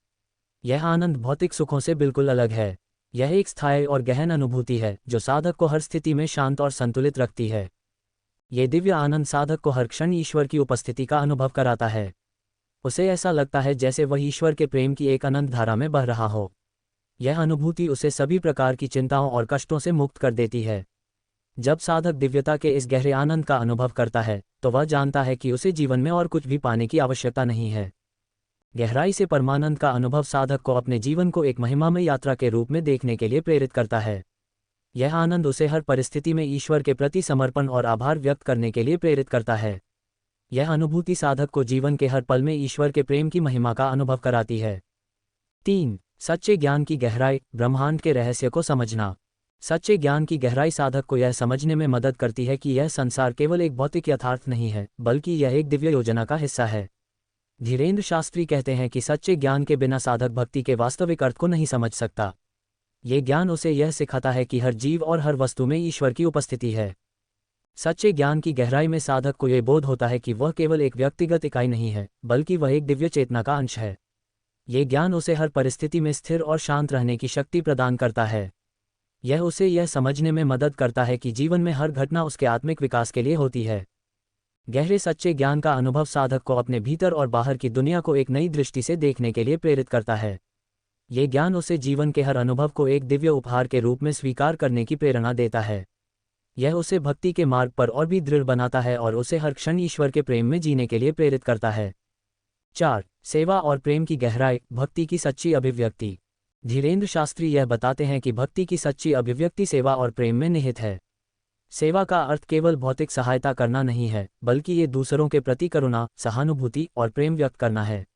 यह आनंद भौतिक सुखों से बिल्कुल अलग है। यह एक स्थायी और गहन अनुभूति है जो साधक को हर स्थिति में शांत और संतुलित रखती है। ये दिव्य आनंद साधक को हर क्षण ईश्वर की उपस्थिति का अनुभव कराता है। उसे ऐसा लगता है जैसे वह ईश्वर के प्रेम की एक अनंत धारा में बह रहा हो। यह अनुभूति उसे सभी प्रकार की चिंताओं और कष्टों से मुक्त कर देती है। जब साधक दिव्यता के इस गहरे आनंद का अनुभव करता है तो वह जानता है कि उसे जीवन में और कुछ भी पाने की आवश्यकता नहीं है। गहराई से परमानंद का अनुभव साधक को अपने जीवन को एक महिमामय यात्रा के रूप में देखने के लिए प्रेरित करता है। यह आनंद उसे हर परिस्थिति में ईश्वर के प्रति समर्पण और आभार व्यक्त करने के लिए प्रेरित करता है। यह अनुभूति साधक को जीवन के हर पल में ईश्वर के प्रेम की महिमा का अनुभव कराती है। 3. सच्चे ज्ञान की गहराई, ब्रह्मांड के रहस्य को समझना। सच्चे ज्ञान की गहराई साधक को यह समझने में मदद करती है कि यह संसार केवल एक भौतिक यथार्थ नहीं है, बल्कि यह एक दिव्य योजना का हिस्सा है। धीरेन्द्र शास्त्री कहते हैं कि सच्चे ज्ञान के बिना साधक भक्ति के वास्तविक अर्थ को नहीं समझ सकता। ये ज्ञान उसे यह सिखाता है कि हर जीव और हर वस्तु में ईश्वर की उपस्थिति है। सच्चे ज्ञान की गहराई में साधक को यह बोध होता है कि वह केवल एक व्यक्तिगत इकाई नहीं है, बल्कि वह एक दिव्य चेतना का अंश है। ये ज्ञान उसे हर परिस्थिति में स्थिर और शांत रहने की शक्ति प्रदान करता है। यह उसे यह समझने में मदद करता है कि जीवन में हर घटना उसके आत्मिक विकास के लिए होती है। गहरे सच्चे ज्ञान का अनुभव साधक को अपने भीतर और बाहर की दुनिया को एक नई दृष्टि से देखने के लिए प्रेरित करता है। ये ज्ञान उसे जीवन के हर अनुभव को एक दिव्य उपहार के रूप में स्वीकार करने की प्रेरणा देता है। यह उसे भक्ति के मार्ग पर और भी दृढ़ बनाता है और उसे हर क्षण ईश्वर के प्रेम में जीने के लिए प्रेरित करता है। 4. सेवा और प्रेम की गहराई, भक्ति की सच्ची अभिव्यक्ति। धीरेन्द्र शास्त्री यह बताते हैं कि भक्ति की सच्ची अभिव्यक्ति सेवा और प्रेम में निहित है। सेवा का अर्थ केवल भौतिक सहायता करना नहीं है, बल्कि ये दूसरों के प्रति करुणा, सहानुभूति और प्रेम व्यक्त करना है।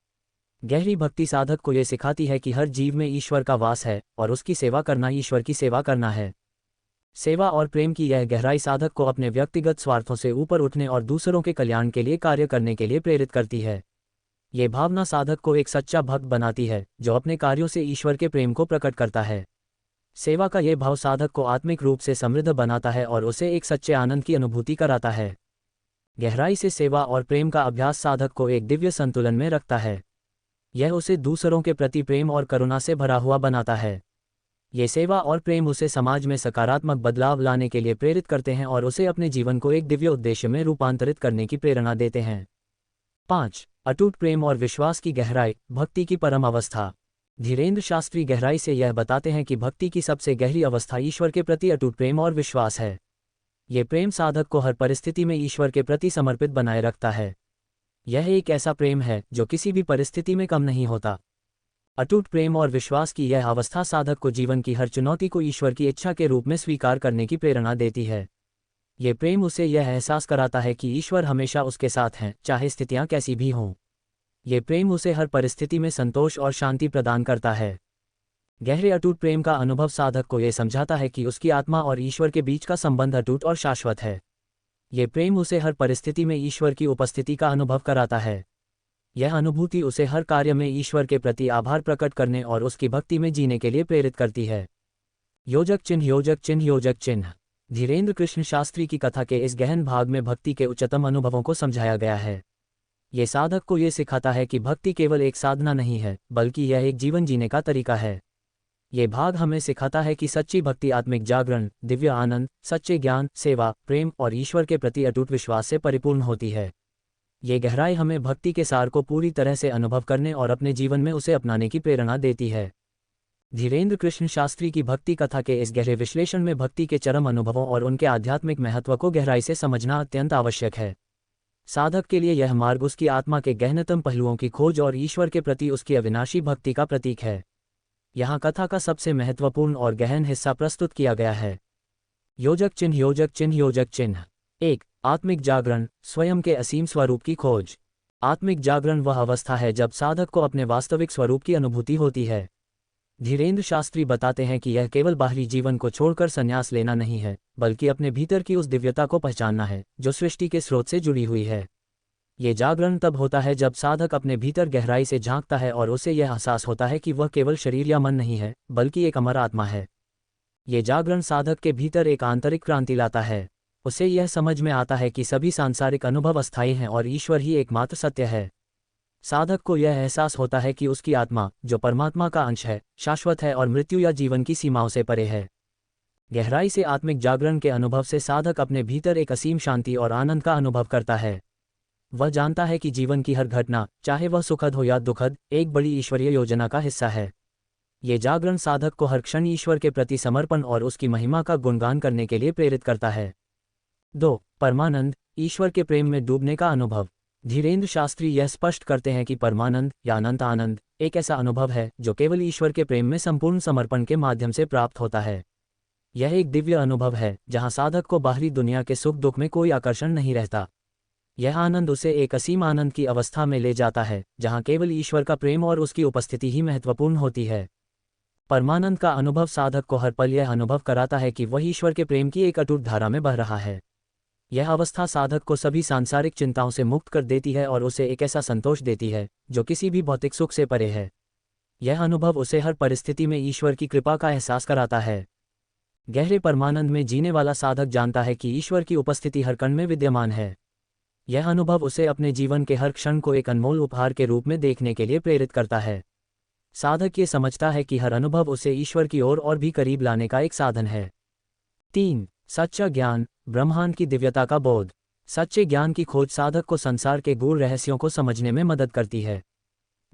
गहरी भक्ति साधक को ये सिखाती है कि हर जीव में ईश्वर का वास है और उसकी सेवा करना ईश्वर की सेवा करना है। सेवा और प्रेम की यह गहराई साधक को अपने व्यक्तिगत स्वार्थों से ऊपर उठने और दूसरों के कल्याण के लिए कार्य करने के लिए प्रेरित करती है। ये भावना साधक को एक सच्चा भक्त बनाती है, जो अपने कार्यों से ईश्वर के प्रेम को प्रकट करता है। सेवा का यह भाव साधक को आत्मिक रूप से समृद्ध बनाता है और उसे एक सच्चे आनंद की अनुभूति कराता है। गहराई से सेवा और प्रेम का अभ्यास साधक को एक दिव्य संतुलन में रखता है। यह उसे दूसरों के प्रति प्रेम और करुणा से भरा हुआ बनाता है। ये सेवा और प्रेम उसे समाज में सकारात्मक बदलाव लाने के लिए प्रेरित करते हैं और उसे अपने जीवन को एक दिव्य उद्देश्य में रूपांतरित करने की प्रेरणा देते हैं। 5. अटूट प्रेम और विश्वास की गहराई, भक्ति की परम अवस्था। धीरेन्द्र शास्त्री गहराई से यह बताते हैं कि भक्ति की सबसे गहरी अवस्था ईश्वर के प्रति अटूट प्रेम और विश्वास है। ये प्रेम साधक को हर परिस्थिति में ईश्वर के प्रति समर्पित बनाए रखता है। यह एक ऐसा प्रेम है जो किसी भी परिस्थिति में कम नहीं होता। अटूट प्रेम और विश्वास की यह अवस्था साधक को जीवन की हर चुनौती को ईश्वर की इच्छा के रूप में स्वीकार करने की प्रेरणा देती है। ये प्रेम उसे यह एहसास कराता है कि ईश्वर हमेशा उसके साथ हैं, चाहे स्थितियां कैसी भी हों। ये प्रेम उसे हर परिस्थिति में संतोष और शांति प्रदान करता है। गहरे अटूट प्रेम का अनुभव साधक को यह समझाता है कि उसकी आत्मा और ईश्वर के बीच का संबंध अटूट और शाश्वत है। ये प्रेम उसे हर परिस्थिति में ईश्वर की उपस्थिति का अनुभव कराता है। यह अनुभूति उसे हर कार्य में ईश्वर के प्रति आभार प्रकट करने और उसकी भक्ति में जीने के लिए प्रेरित करती है। योजक चिन्ह, योजक चिन्ह, योजक चिन्ह। धीरेन्द्र कृष्ण शास्त्री की कथा के इस गहन भाग में भक्ति के उच्चतम अनुभवों को समझाया गया है। ये साधक को ये सिखाता है कि भक्ति केवल एक साधना नहीं है, बल्कि यह एक जीवन जीने का तरीका है। ये भाग हमें सिखाता है कि सच्ची भक्ति आत्मिक जागरण, दिव्य आनंद, सच्चे ज्ञान, सेवा, प्रेम और ईश्वर के प्रति अटूट विश्वास से परिपूर्ण होती है। ये गहराई हमें भक्ति के सार को पूरी तरह से अनुभव करने और अपने जीवन में उसे अपनाने की प्रेरणा देती है। धीरेन्द्र कृष्ण शास्त्री की भक्ति कथा के इस गहरे विश्लेषण में भक्ति के चरम अनुभवों और उनके आध्यात्मिक महत्व को गहराई से समझना अत्यंत आवश्यक है। साधक के लिए यह मार्ग उसकी आत्मा के गहनतम पहलुओं की खोज और ईश्वर के प्रति उसकी अविनाशी भक्ति का प्रतीक है। यहाँ कथा का सबसे महत्वपूर्ण और गहन हिस्सा प्रस्तुत किया गया है। योजक चिन्ह, योजक चिन्ह, योजक चिन्ह। 1. आत्मिक जागरण, स्वयं के असीम स्वरूप की खोज। आत्मिक जागरण वह अवस्था है जब साधक को अपने वास्तविक स्वरूप की अनुभूति होती है। धीरेन्द्र शास्त्री बताते हैं कि यह केवल बाहरी जीवन को छोड़कर संन्यास लेना नहीं है, बल्कि अपने भीतर की उस दिव्यता को पहचानना है जो सृष्टि के स्रोत से जुड़ी हुई है। ये जागरण तब होता है जब साधक अपने भीतर गहराई से झांकता है और उसे यह एहसास होता है कि वह केवल शरीर या मन नहीं है, बल्कि एक अमर आत्मा है। ये जागरण साधक के भीतर एक आंतरिक क्रांति लाता है। उसे यह समझ में आता है कि सभी सांसारिक अनुभव अस्थायी हैं और ईश्वर ही एकमात्र सत्य है। साधक को यह एहसास होता है कि उसकी आत्मा, जो परमात्मा का अंश है, शाश्वत है और मृत्यु या जीवन की सीमाओं से परे है। गहराई से आत्मिक जागरण के अनुभव से साधक अपने भीतर एक असीम शांति और आनंद का अनुभव करता है। वह जानता है कि जीवन की हर घटना, चाहे वह सुखद हो या दुखद, एक बड़ी ईश्वरीय योजना का हिस्सा है। ये जागरण साधक को हर क्षण ईश्वर के प्रति समर्पण और उसकी महिमा का गुणगान करने के लिए प्रेरित करता है। 2. परमानंद, ईश्वर के प्रेम में डूबने का अनुभव। धीरेन्द्र शास्त्री यह स्पष्ट करते हैं कि परमानंद या अनंत आनंद एक ऐसा अनुभव है जो केवल ईश्वर के प्रेम में संपूर्ण समर्पण के माध्यम से प्राप्त होता है। यह एक दिव्य अनुभव है जहां साधक को बाहरी दुनिया के सुख दुख में कोई आकर्षण नहीं रहता। यह आनंद उसे एक असीम आनंद की अवस्था में ले जाता है जहां केवल ईश्वर का प्रेम और उसकी उपस्थिति ही महत्वपूर्ण होती है। परमानंद का अनुभव साधक को हर पल यह अनुभव कराता है कि वह ईश्वर के प्रेम की एक अटूट धारा में बह रहा है। यह अवस्था साधक को सभी सांसारिक चिंताओं से मुक्त कर देती है और उसे एक ऐसा संतोष देती है जो किसी भी भौतिक सुख से परे है। यह अनुभव उसे हर परिस्थिति में ईश्वर की कृपा का एहसास कराता है। गहरे परमानंद में जीने वाला साधक जानता है कि ईश्वर की उपस्थिति हर कण में विद्यमान है। यह अनुभव उसे अपने जीवन के हर क्षण को एक अनमोल उपहार के रूप में देखने के लिए प्रेरित करता है। साधक ये समझता है कि हर अनुभव उसे ईश्वर की ओर और भी करीब लाने का एक साधन है। 3. सच्चा ज्ञान, ब्रह्मांड की दिव्यता का बोध। सच्चे ज्ञान की खोज साधक को संसार के गूढ़ रहस्यों को समझने में मदद करती है।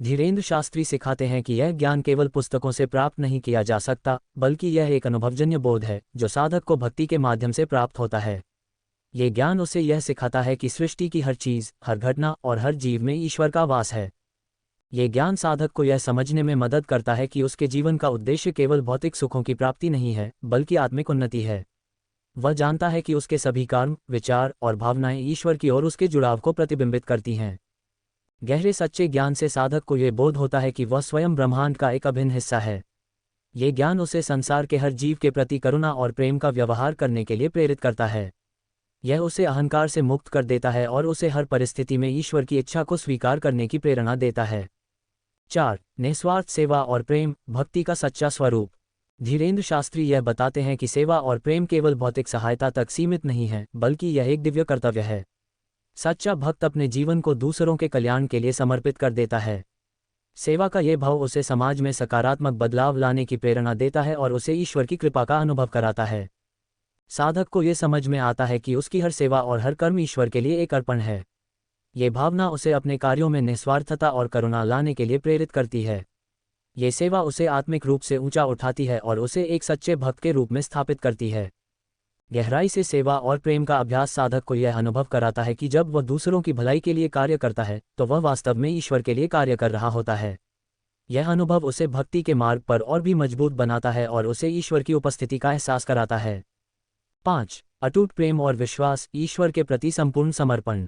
धीरेन्द्र शास्त्री सिखाते हैं कि यह ज्ञान केवल पुस्तकों से प्राप्त नहीं किया जा सकता, बल्कि यह एक अनुभवजन्य बोध है जो साधक को भक्ति के माध्यम से प्राप्त होता है। ये ज्ञान उसे यह सिखाता है कि सृष्टि की हर चीज़, हर घटना और हर जीव में ईश्वर का वास है। ये ज्ञान साधक को यह समझने में मदद करता है कि उसके जीवन का उद्देश्य केवल भौतिक सुखों की प्राप्ति नहीं है, बल्कि आत्मिक उन्नति है। वह जानता है कि उसके सभी कर्म, विचार और भावनाएं ईश्वर की ओर उसके जुड़ाव को प्रतिबिंबित करती हैं। गहरे सच्चे ज्ञान से साधक को यह बोध होता है कि वह स्वयं ब्रह्मांड का एक अभिन्न हिस्सा है। ये ज्ञान उसे संसार के हर जीव के प्रति करुणा और प्रेम का व्यवहार करने के लिए प्रेरित करता है। यह उसे अहंकार से मुक्त कर देता है और उसे हर परिस्थिति में ईश्वर की इच्छा को स्वीकार करने की प्रेरणा देता है। 4. निस्वार्थ सेवा और प्रेम, भक्ति का सच्चा स्वरूप। धीरेन्द्र शास्त्री यह बताते हैं कि सेवा और प्रेम केवल भौतिक सहायता तक सीमित नहीं है, बल्कि यह एक दिव्य कर्तव्य है। सच्चा भक्त अपने जीवन को दूसरों के कल्याण के लिए समर्पित कर देता है। सेवा का यह भाव उसे समाज में सकारात्मक बदलाव लाने की प्रेरणा देता है और उसे ईश्वर की कृपा का अनुभव कराता है। साधक को यह समझ में आता है कि उसकी हर सेवा और हर कर्म ईश्वर के लिए एक अर्पण है। ये भावना उसे अपने कार्यों में निस्वार्थता और करुणा लाने के लिए प्रेरित करती है। ये सेवा उसे आत्मिक रूप से ऊंचा उठाती है और उसे एक सच्चे भक्त के रूप में स्थापित करती है। गहराई से सेवा और प्रेम का अभ्यास साधक को यह अनुभव कराता है कि जब वह दूसरों की भलाई के लिए कार्य करता है तो वह वास्तव में ईश्वर के लिए कार्य कर रहा होता है। यह अनुभव उसे भक्ति के मार्ग पर और भी मजबूत बनाता है और उसे ईश्वर की उपस्थिति का एहसास कराता है। 5. अटूट प्रेम और विश्वास, ईश्वर के प्रति संपूर्ण समर्पण।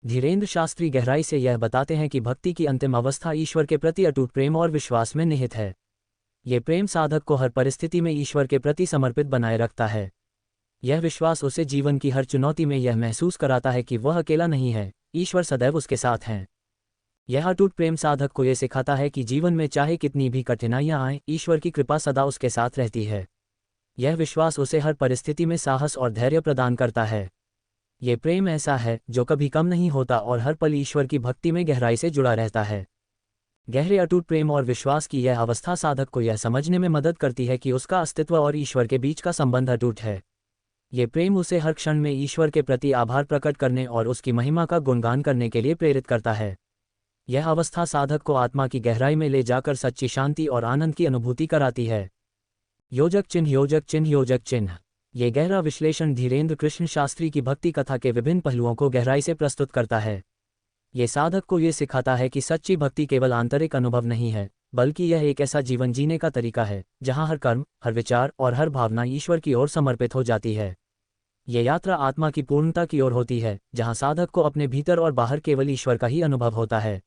धीरेन्द्र शास्त्री गहराई से यह बताते हैं कि भक्ति की अंतिम अवस्था ईश्वर के प्रति अटूट प्रेम और विश्वास में निहित है। ये प्रेम साधक को हर परिस्थिति में ईश्वर के प्रति समर्पित बनाए रखता है। यह विश्वास उसे जीवन की हर चुनौती में यह महसूस कराता है कि वह अकेला नहीं है, ईश्वर सदैव उसके साथ हैं। यह अटूट प्रेम साधक को यह सिखाता है कि जीवन में चाहे कितनी भी कठिनाइयां आएं, ईश्वर की कृपा सदा उसके साथ रहती है। यह विश्वास उसे हर परिस्थिति में साहस और धैर्य प्रदान करता है। ये प्रेम ऐसा है जो कभी कम नहीं होता और हर पल ईश्वर की भक्ति में गहराई से जुड़ा रहता है। गहरे अटूट प्रेम और विश्वास की यह अवस्था साधक को यह समझने में मदद करती है कि उसका अस्तित्व और ईश्वर के बीच का संबंध अटूट है। ये प्रेम उसे हर क्षण में ईश्वर के प्रति आभार प्रकट करने और उसकी महिमा का गुणगान करने के लिए प्रेरित करता है। यह अवस्था साधक को आत्मा की गहराई में ले जाकर सच्ची शांति और आनंद की अनुभूति कराती है। योजक चिन्ह, योजक चिन्ह, योजक चिन्ह। ये गहरा विश्लेषण धीरेन्द्र कृष्ण शास्त्री की भक्ति कथा के विभिन्न पहलुओं को गहराई से प्रस्तुत करता है। ये साधक को ये सिखाता है कि सच्ची भक्ति केवल आंतरिक अनुभव नहीं है, बल्कि यह एक ऐसा जीवन जीने का तरीका है जहाँ हर कर्म, हर विचार और हर भावना ईश्वर की ओर समर्पित हो जाती है। ये यात्रा आत्मा की पूर्णता की ओर होती है, जहाँ साधक को अपने भीतर और बाहर केवल ईश्वर का ही अनुभव होता है।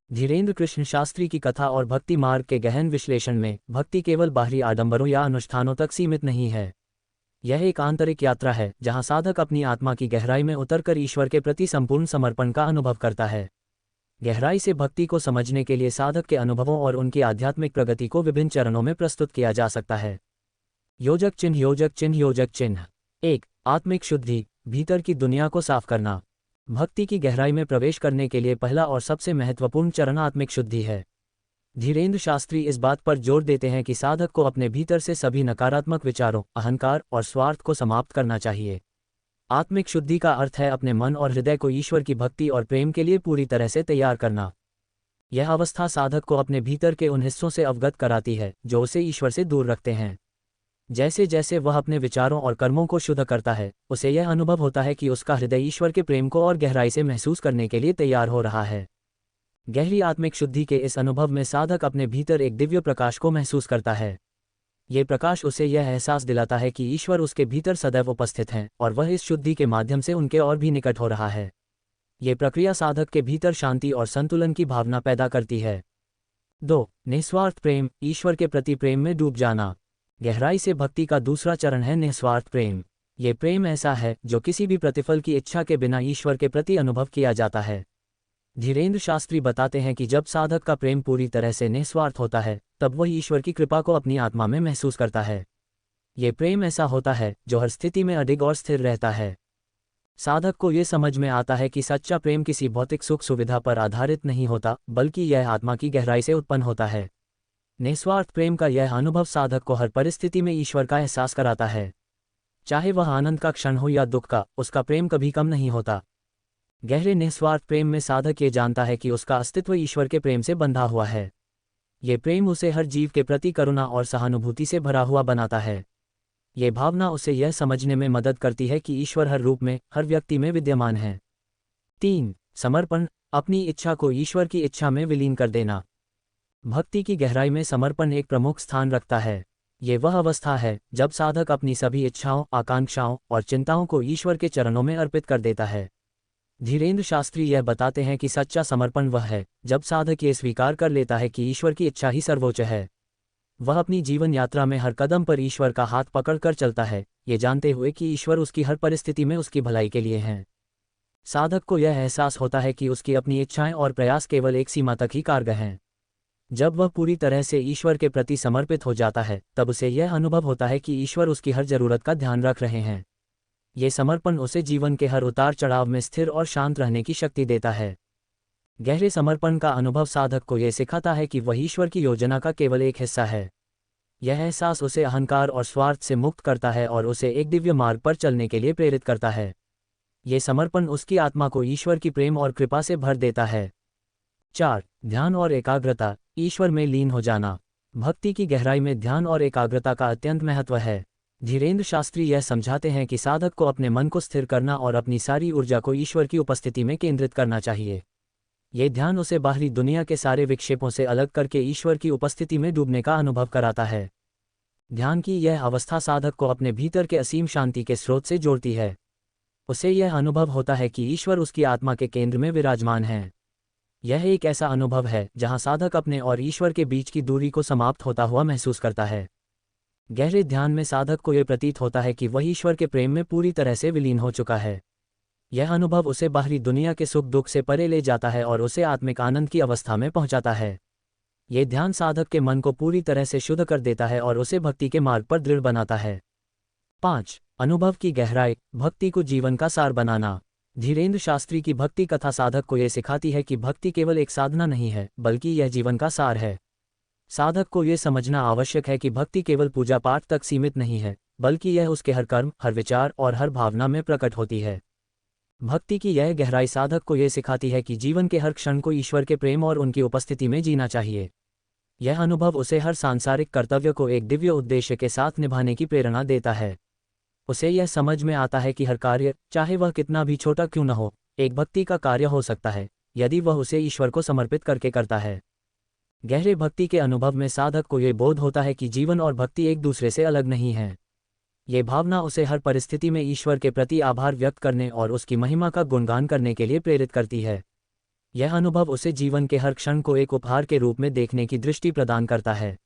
धीरेन्द्र कृष्ण शास्त्री की कथा और भक्ति मार्ग के गहन विश्लेषण में भक्ति केवल बाहरी आडंबरों या अनुष्ठानों तक सीमित नहीं है। यह एक आंतरिक यात्रा है जहां साधक अपनी आत्मा की गहराई में उतरकर ईश्वर के प्रति संपूर्ण समर्पण का अनुभव करता है। गहराई से भक्ति को समझने के लिए साधक के अनुभवों और उनकी आध्यात्मिक प्रगति को विभिन्न चरणों में प्रस्तुत किया जा सकता है। योजक चिन्ह, योजक चिन्ह, योजक चिन्ह। 1. आत्मिक शुद्धि, भीतर की दुनिया को साफ करना। भक्ति की गहराई में प्रवेश करने के लिए पहला और सबसे महत्वपूर्ण चरण आत्मिक शुद्धि है। धीरेन्द्र शास्त्री इस बात पर जोर देते हैं कि साधक को अपने भीतर से सभी नकारात्मक विचारों, अहंकार और स्वार्थ को समाप्त करना चाहिए। आत्मिक शुद्धि का अर्थ है अपने मन और हृदय को ईश्वर की भक्ति और प्रेम के लिए पूरी तरह से तैयार करना। यह अवस्था साधक को अपने भीतर के उन हिस्सों से अवगत कराती है जो उसे ईश्वर से दूर रखते हैं। जैसे जैसे वह अपने विचारों और कर्मों को शुद्ध करता है, उसे यह अनुभव होता है कि उसका हृदय ईश्वर के प्रेम को और गहराई से महसूस करने के लिए तैयार हो रहा है। गहरी आत्मिक शुद्धि के इस अनुभव में साधक अपने भीतर एक दिव्य प्रकाश को महसूस करता है। ये प्रकाश उसे यह एहसास दिलाता है कि ईश्वर उसके भीतर सदैव उपस्थित हैं और वह इस शुद्धि के माध्यम से उनके और भी निकट हो रहा है। ये प्रक्रिया साधक के भीतर शांति और संतुलन की भावना पैदा करती है। 2. निस्वार्थ प्रेम, ईश्वर के प्रति प्रेम में डूब जाना। गहराई से भक्ति का दूसरा चरण है निस्वार्थ प्रेम। ये प्रेम ऐसा है जो किसी भी प्रतिफल की इच्छा के बिना ईश्वर के प्रति अनुभव किया जाता है। धीरेन्द्र शास्त्री बताते हैं कि जब साधक का प्रेम पूरी तरह से निस्वार्थ होता है, तब वह ईश्वर की कृपा को अपनी आत्मा में महसूस करता है। ये प्रेम ऐसा होता है जो हर स्थिति में अडिग और स्थिर रहता है। साधक को ये समझ में आता है कि सच्चा प्रेम किसी भौतिक सुख सुविधा पर आधारित नहीं होता, बल्कि यह आत्मा की गहराई से उत्पन्न होता है। निस्वार्थ प्रेम का यह अनुभव साधक को हर परिस्थिति में ईश्वर का एहसास कराता है। चाहे वह आनंद का क्षण हो या दुख का, उसका प्रेम कभी कम नहीं होता। गहरे निस्वार्थ प्रेम में साधक ये जानता है कि उसका अस्तित्व ईश्वर के प्रेम से बंधा हुआ है। ये प्रेम उसे हर जीव के प्रति करुणा और सहानुभूति से भरा हुआ बनाता है। ये भावना उसे यह समझने में मदद करती है कि ईश्वर हर रूप में, हर व्यक्ति में विद्यमान है। 3. समर्पण, अपनी इच्छा को ईश्वर की इच्छा में विलीन कर देना। भक्ति की गहराई में समर्पण एक प्रमुख स्थान रखता है। ये वह अवस्था है जब साधक अपनी सभी इच्छाओं, आकांक्षाओं और चिंताओं को ईश्वर के चरणों में अर्पित कर देता है। धीरेंद्र शास्त्री यह बताते हैं कि सच्चा समर्पण वह है जब साधक ये स्वीकार कर लेता है कि ईश्वर की इच्छा ही सर्वोच्च है। वह अपनी जीवन यात्रा में हर कदम पर ईश्वर का हाथ पकड़कर चलता है, ये जानते हुए कि ईश्वर उसकी हर परिस्थिति में उसकी भलाई के लिए हैं। साधक को यह एहसास होता है कि उसकी अपनी इच्छाएं और प्रयास केवल एक सीमा तक ही कारगर हैं। जब वह पूरी तरह से ईश्वर के प्रति समर्पित हो जाता है, तब उसे यह अनुभव होता है कि ईश्वर उसकी हर जरूरत का ध्यान रख रहे हैं। ये समर्पण उसे जीवन के हर उतार चढ़ाव में स्थिर और शांत रहने की शक्ति देता है। गहरे समर्पण का अनुभव साधक को यह सिखाता है कि वह ईश्वर की योजना का केवल एक हिस्सा है। यह एहसास उसे अहंकार और स्वार्थ से मुक्त करता है और उसे एक दिव्य मार्ग पर चलने के लिए प्रेरित करता है। ये समर्पण उसकी आत्मा को ईश्वर की प्रेम और कृपा से भर देता है। 4. ध्यान और एकाग्रता, ईश्वर में लीन हो जाना। भक्ति की गहराई में ध्यान और एकाग्रता का अत्यंत महत्व है। धीरेंद्र शास्त्री यह समझाते हैं कि साधक को अपने मन को स्थिर करना और अपनी सारी ऊर्जा को ईश्वर की उपस्थिति में केंद्रित करना चाहिए। ये ध्यान उसे बाहरी दुनिया के सारे विक्षेपों से अलग करके ईश्वर की उपस्थिति में डूबने का अनुभव कराता है। ध्यान की यह अवस्था साधक को अपने भीतर के असीम शांति के स्रोत से जोड़ती है। उसे यह अनुभव होता है कि ईश्वर उसकी आत्मा के केंद्र में विराजमान है। यह एक ऐसा अनुभव है जहां साधक अपने और ईश्वर के बीच की दूरी को समाप्त होता हुआ महसूस करता है। गहरे ध्यान में साधक को यह प्रतीत होता है कि वह ईश्वर के प्रेम में पूरी तरह से विलीन हो चुका है। यह अनुभव उसे बाहरी दुनिया के सुख दुख से परे ले जाता है और उसे आत्मिक आनंद की अवस्था में पहुंचाता है। यह ध्यान साधक के मन को पूरी तरह से शुद्ध कर देता है और उसे भक्ति के मार्ग पर दृढ़ बनाता है। 5. अनुभव की गहराई, भक्ति को जीवन का सार बनाना। धीरेंद्र शास्त्री की भक्ति कथा साधक को यह सिखाती है कि भक्ति केवल एक साधना नहीं है, बल्कि यह जीवन का सार है। साधक को यह समझना आवश्यक है कि भक्ति केवल पूजा पाठ तक सीमित नहीं है, बल्कि यह उसके हर कर्म, हर विचार और हर भावना में प्रकट होती है। भक्ति की यह गहराई साधक को यह सिखाती है कि जीवन के हर क्षण को ईश्वर के प्रेम और उनकी उपस्थिति में जीना चाहिए। यह अनुभव उसे हर सांसारिक कर्तव्य को एक दिव्य उद्देश्य के साथ निभाने की प्रेरणा देता है। उसे यह समझ में आता है कि हर कार्य, चाहे वह कितना भी छोटा क्यों न हो, एक भक्ति का कार्य हो सकता है, यदि वह उसे ईश्वर को समर्पित करके करता है। गहरे भक्ति के अनुभव में साधक को यह बोध होता है कि जीवन और भक्ति एक दूसरे से अलग नहीं है। ये भावना उसे हर परिस्थिति में ईश्वर के प्रति आभार व्यक्त करने और उसकी महिमा का गुणगान करने के लिए प्रेरित करती है। यह अनुभव उसे जीवन के हर क्षण को एक उपहार के रूप में देखने की दृष्टि प्रदान करता है।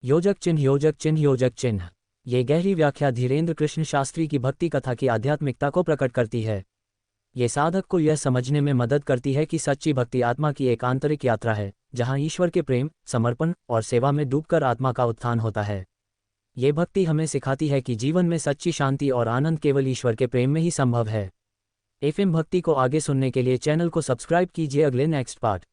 योजक चिन्ह, योजक चिन्ह, योजक चिन्ह। ये गहरी व्याख्या धीरेंद्र कृष्ण शास्त्री की भक्ति कथा की आध्यात्मिकता को प्रकट करती है। ये साधक को यह समझने में मदद करती है कि सच्ची भक्ति आत्मा की एक आंतरिक यात्रा है, जहां ईश्वर के प्रेम, समर्पण और सेवा में डूबकर आत्मा का उत्थान होता है। ये भक्ति हमें सिखाती है कि जीवन में सच्ची शांति और आनंद केवल ईश्वर के प्रेम में ही संभव है। एफएम भक्ति को आगे सुनने के लिए चैनल को सब्सक्राइब कीजिए। अगले नेक्स्ट पार्ट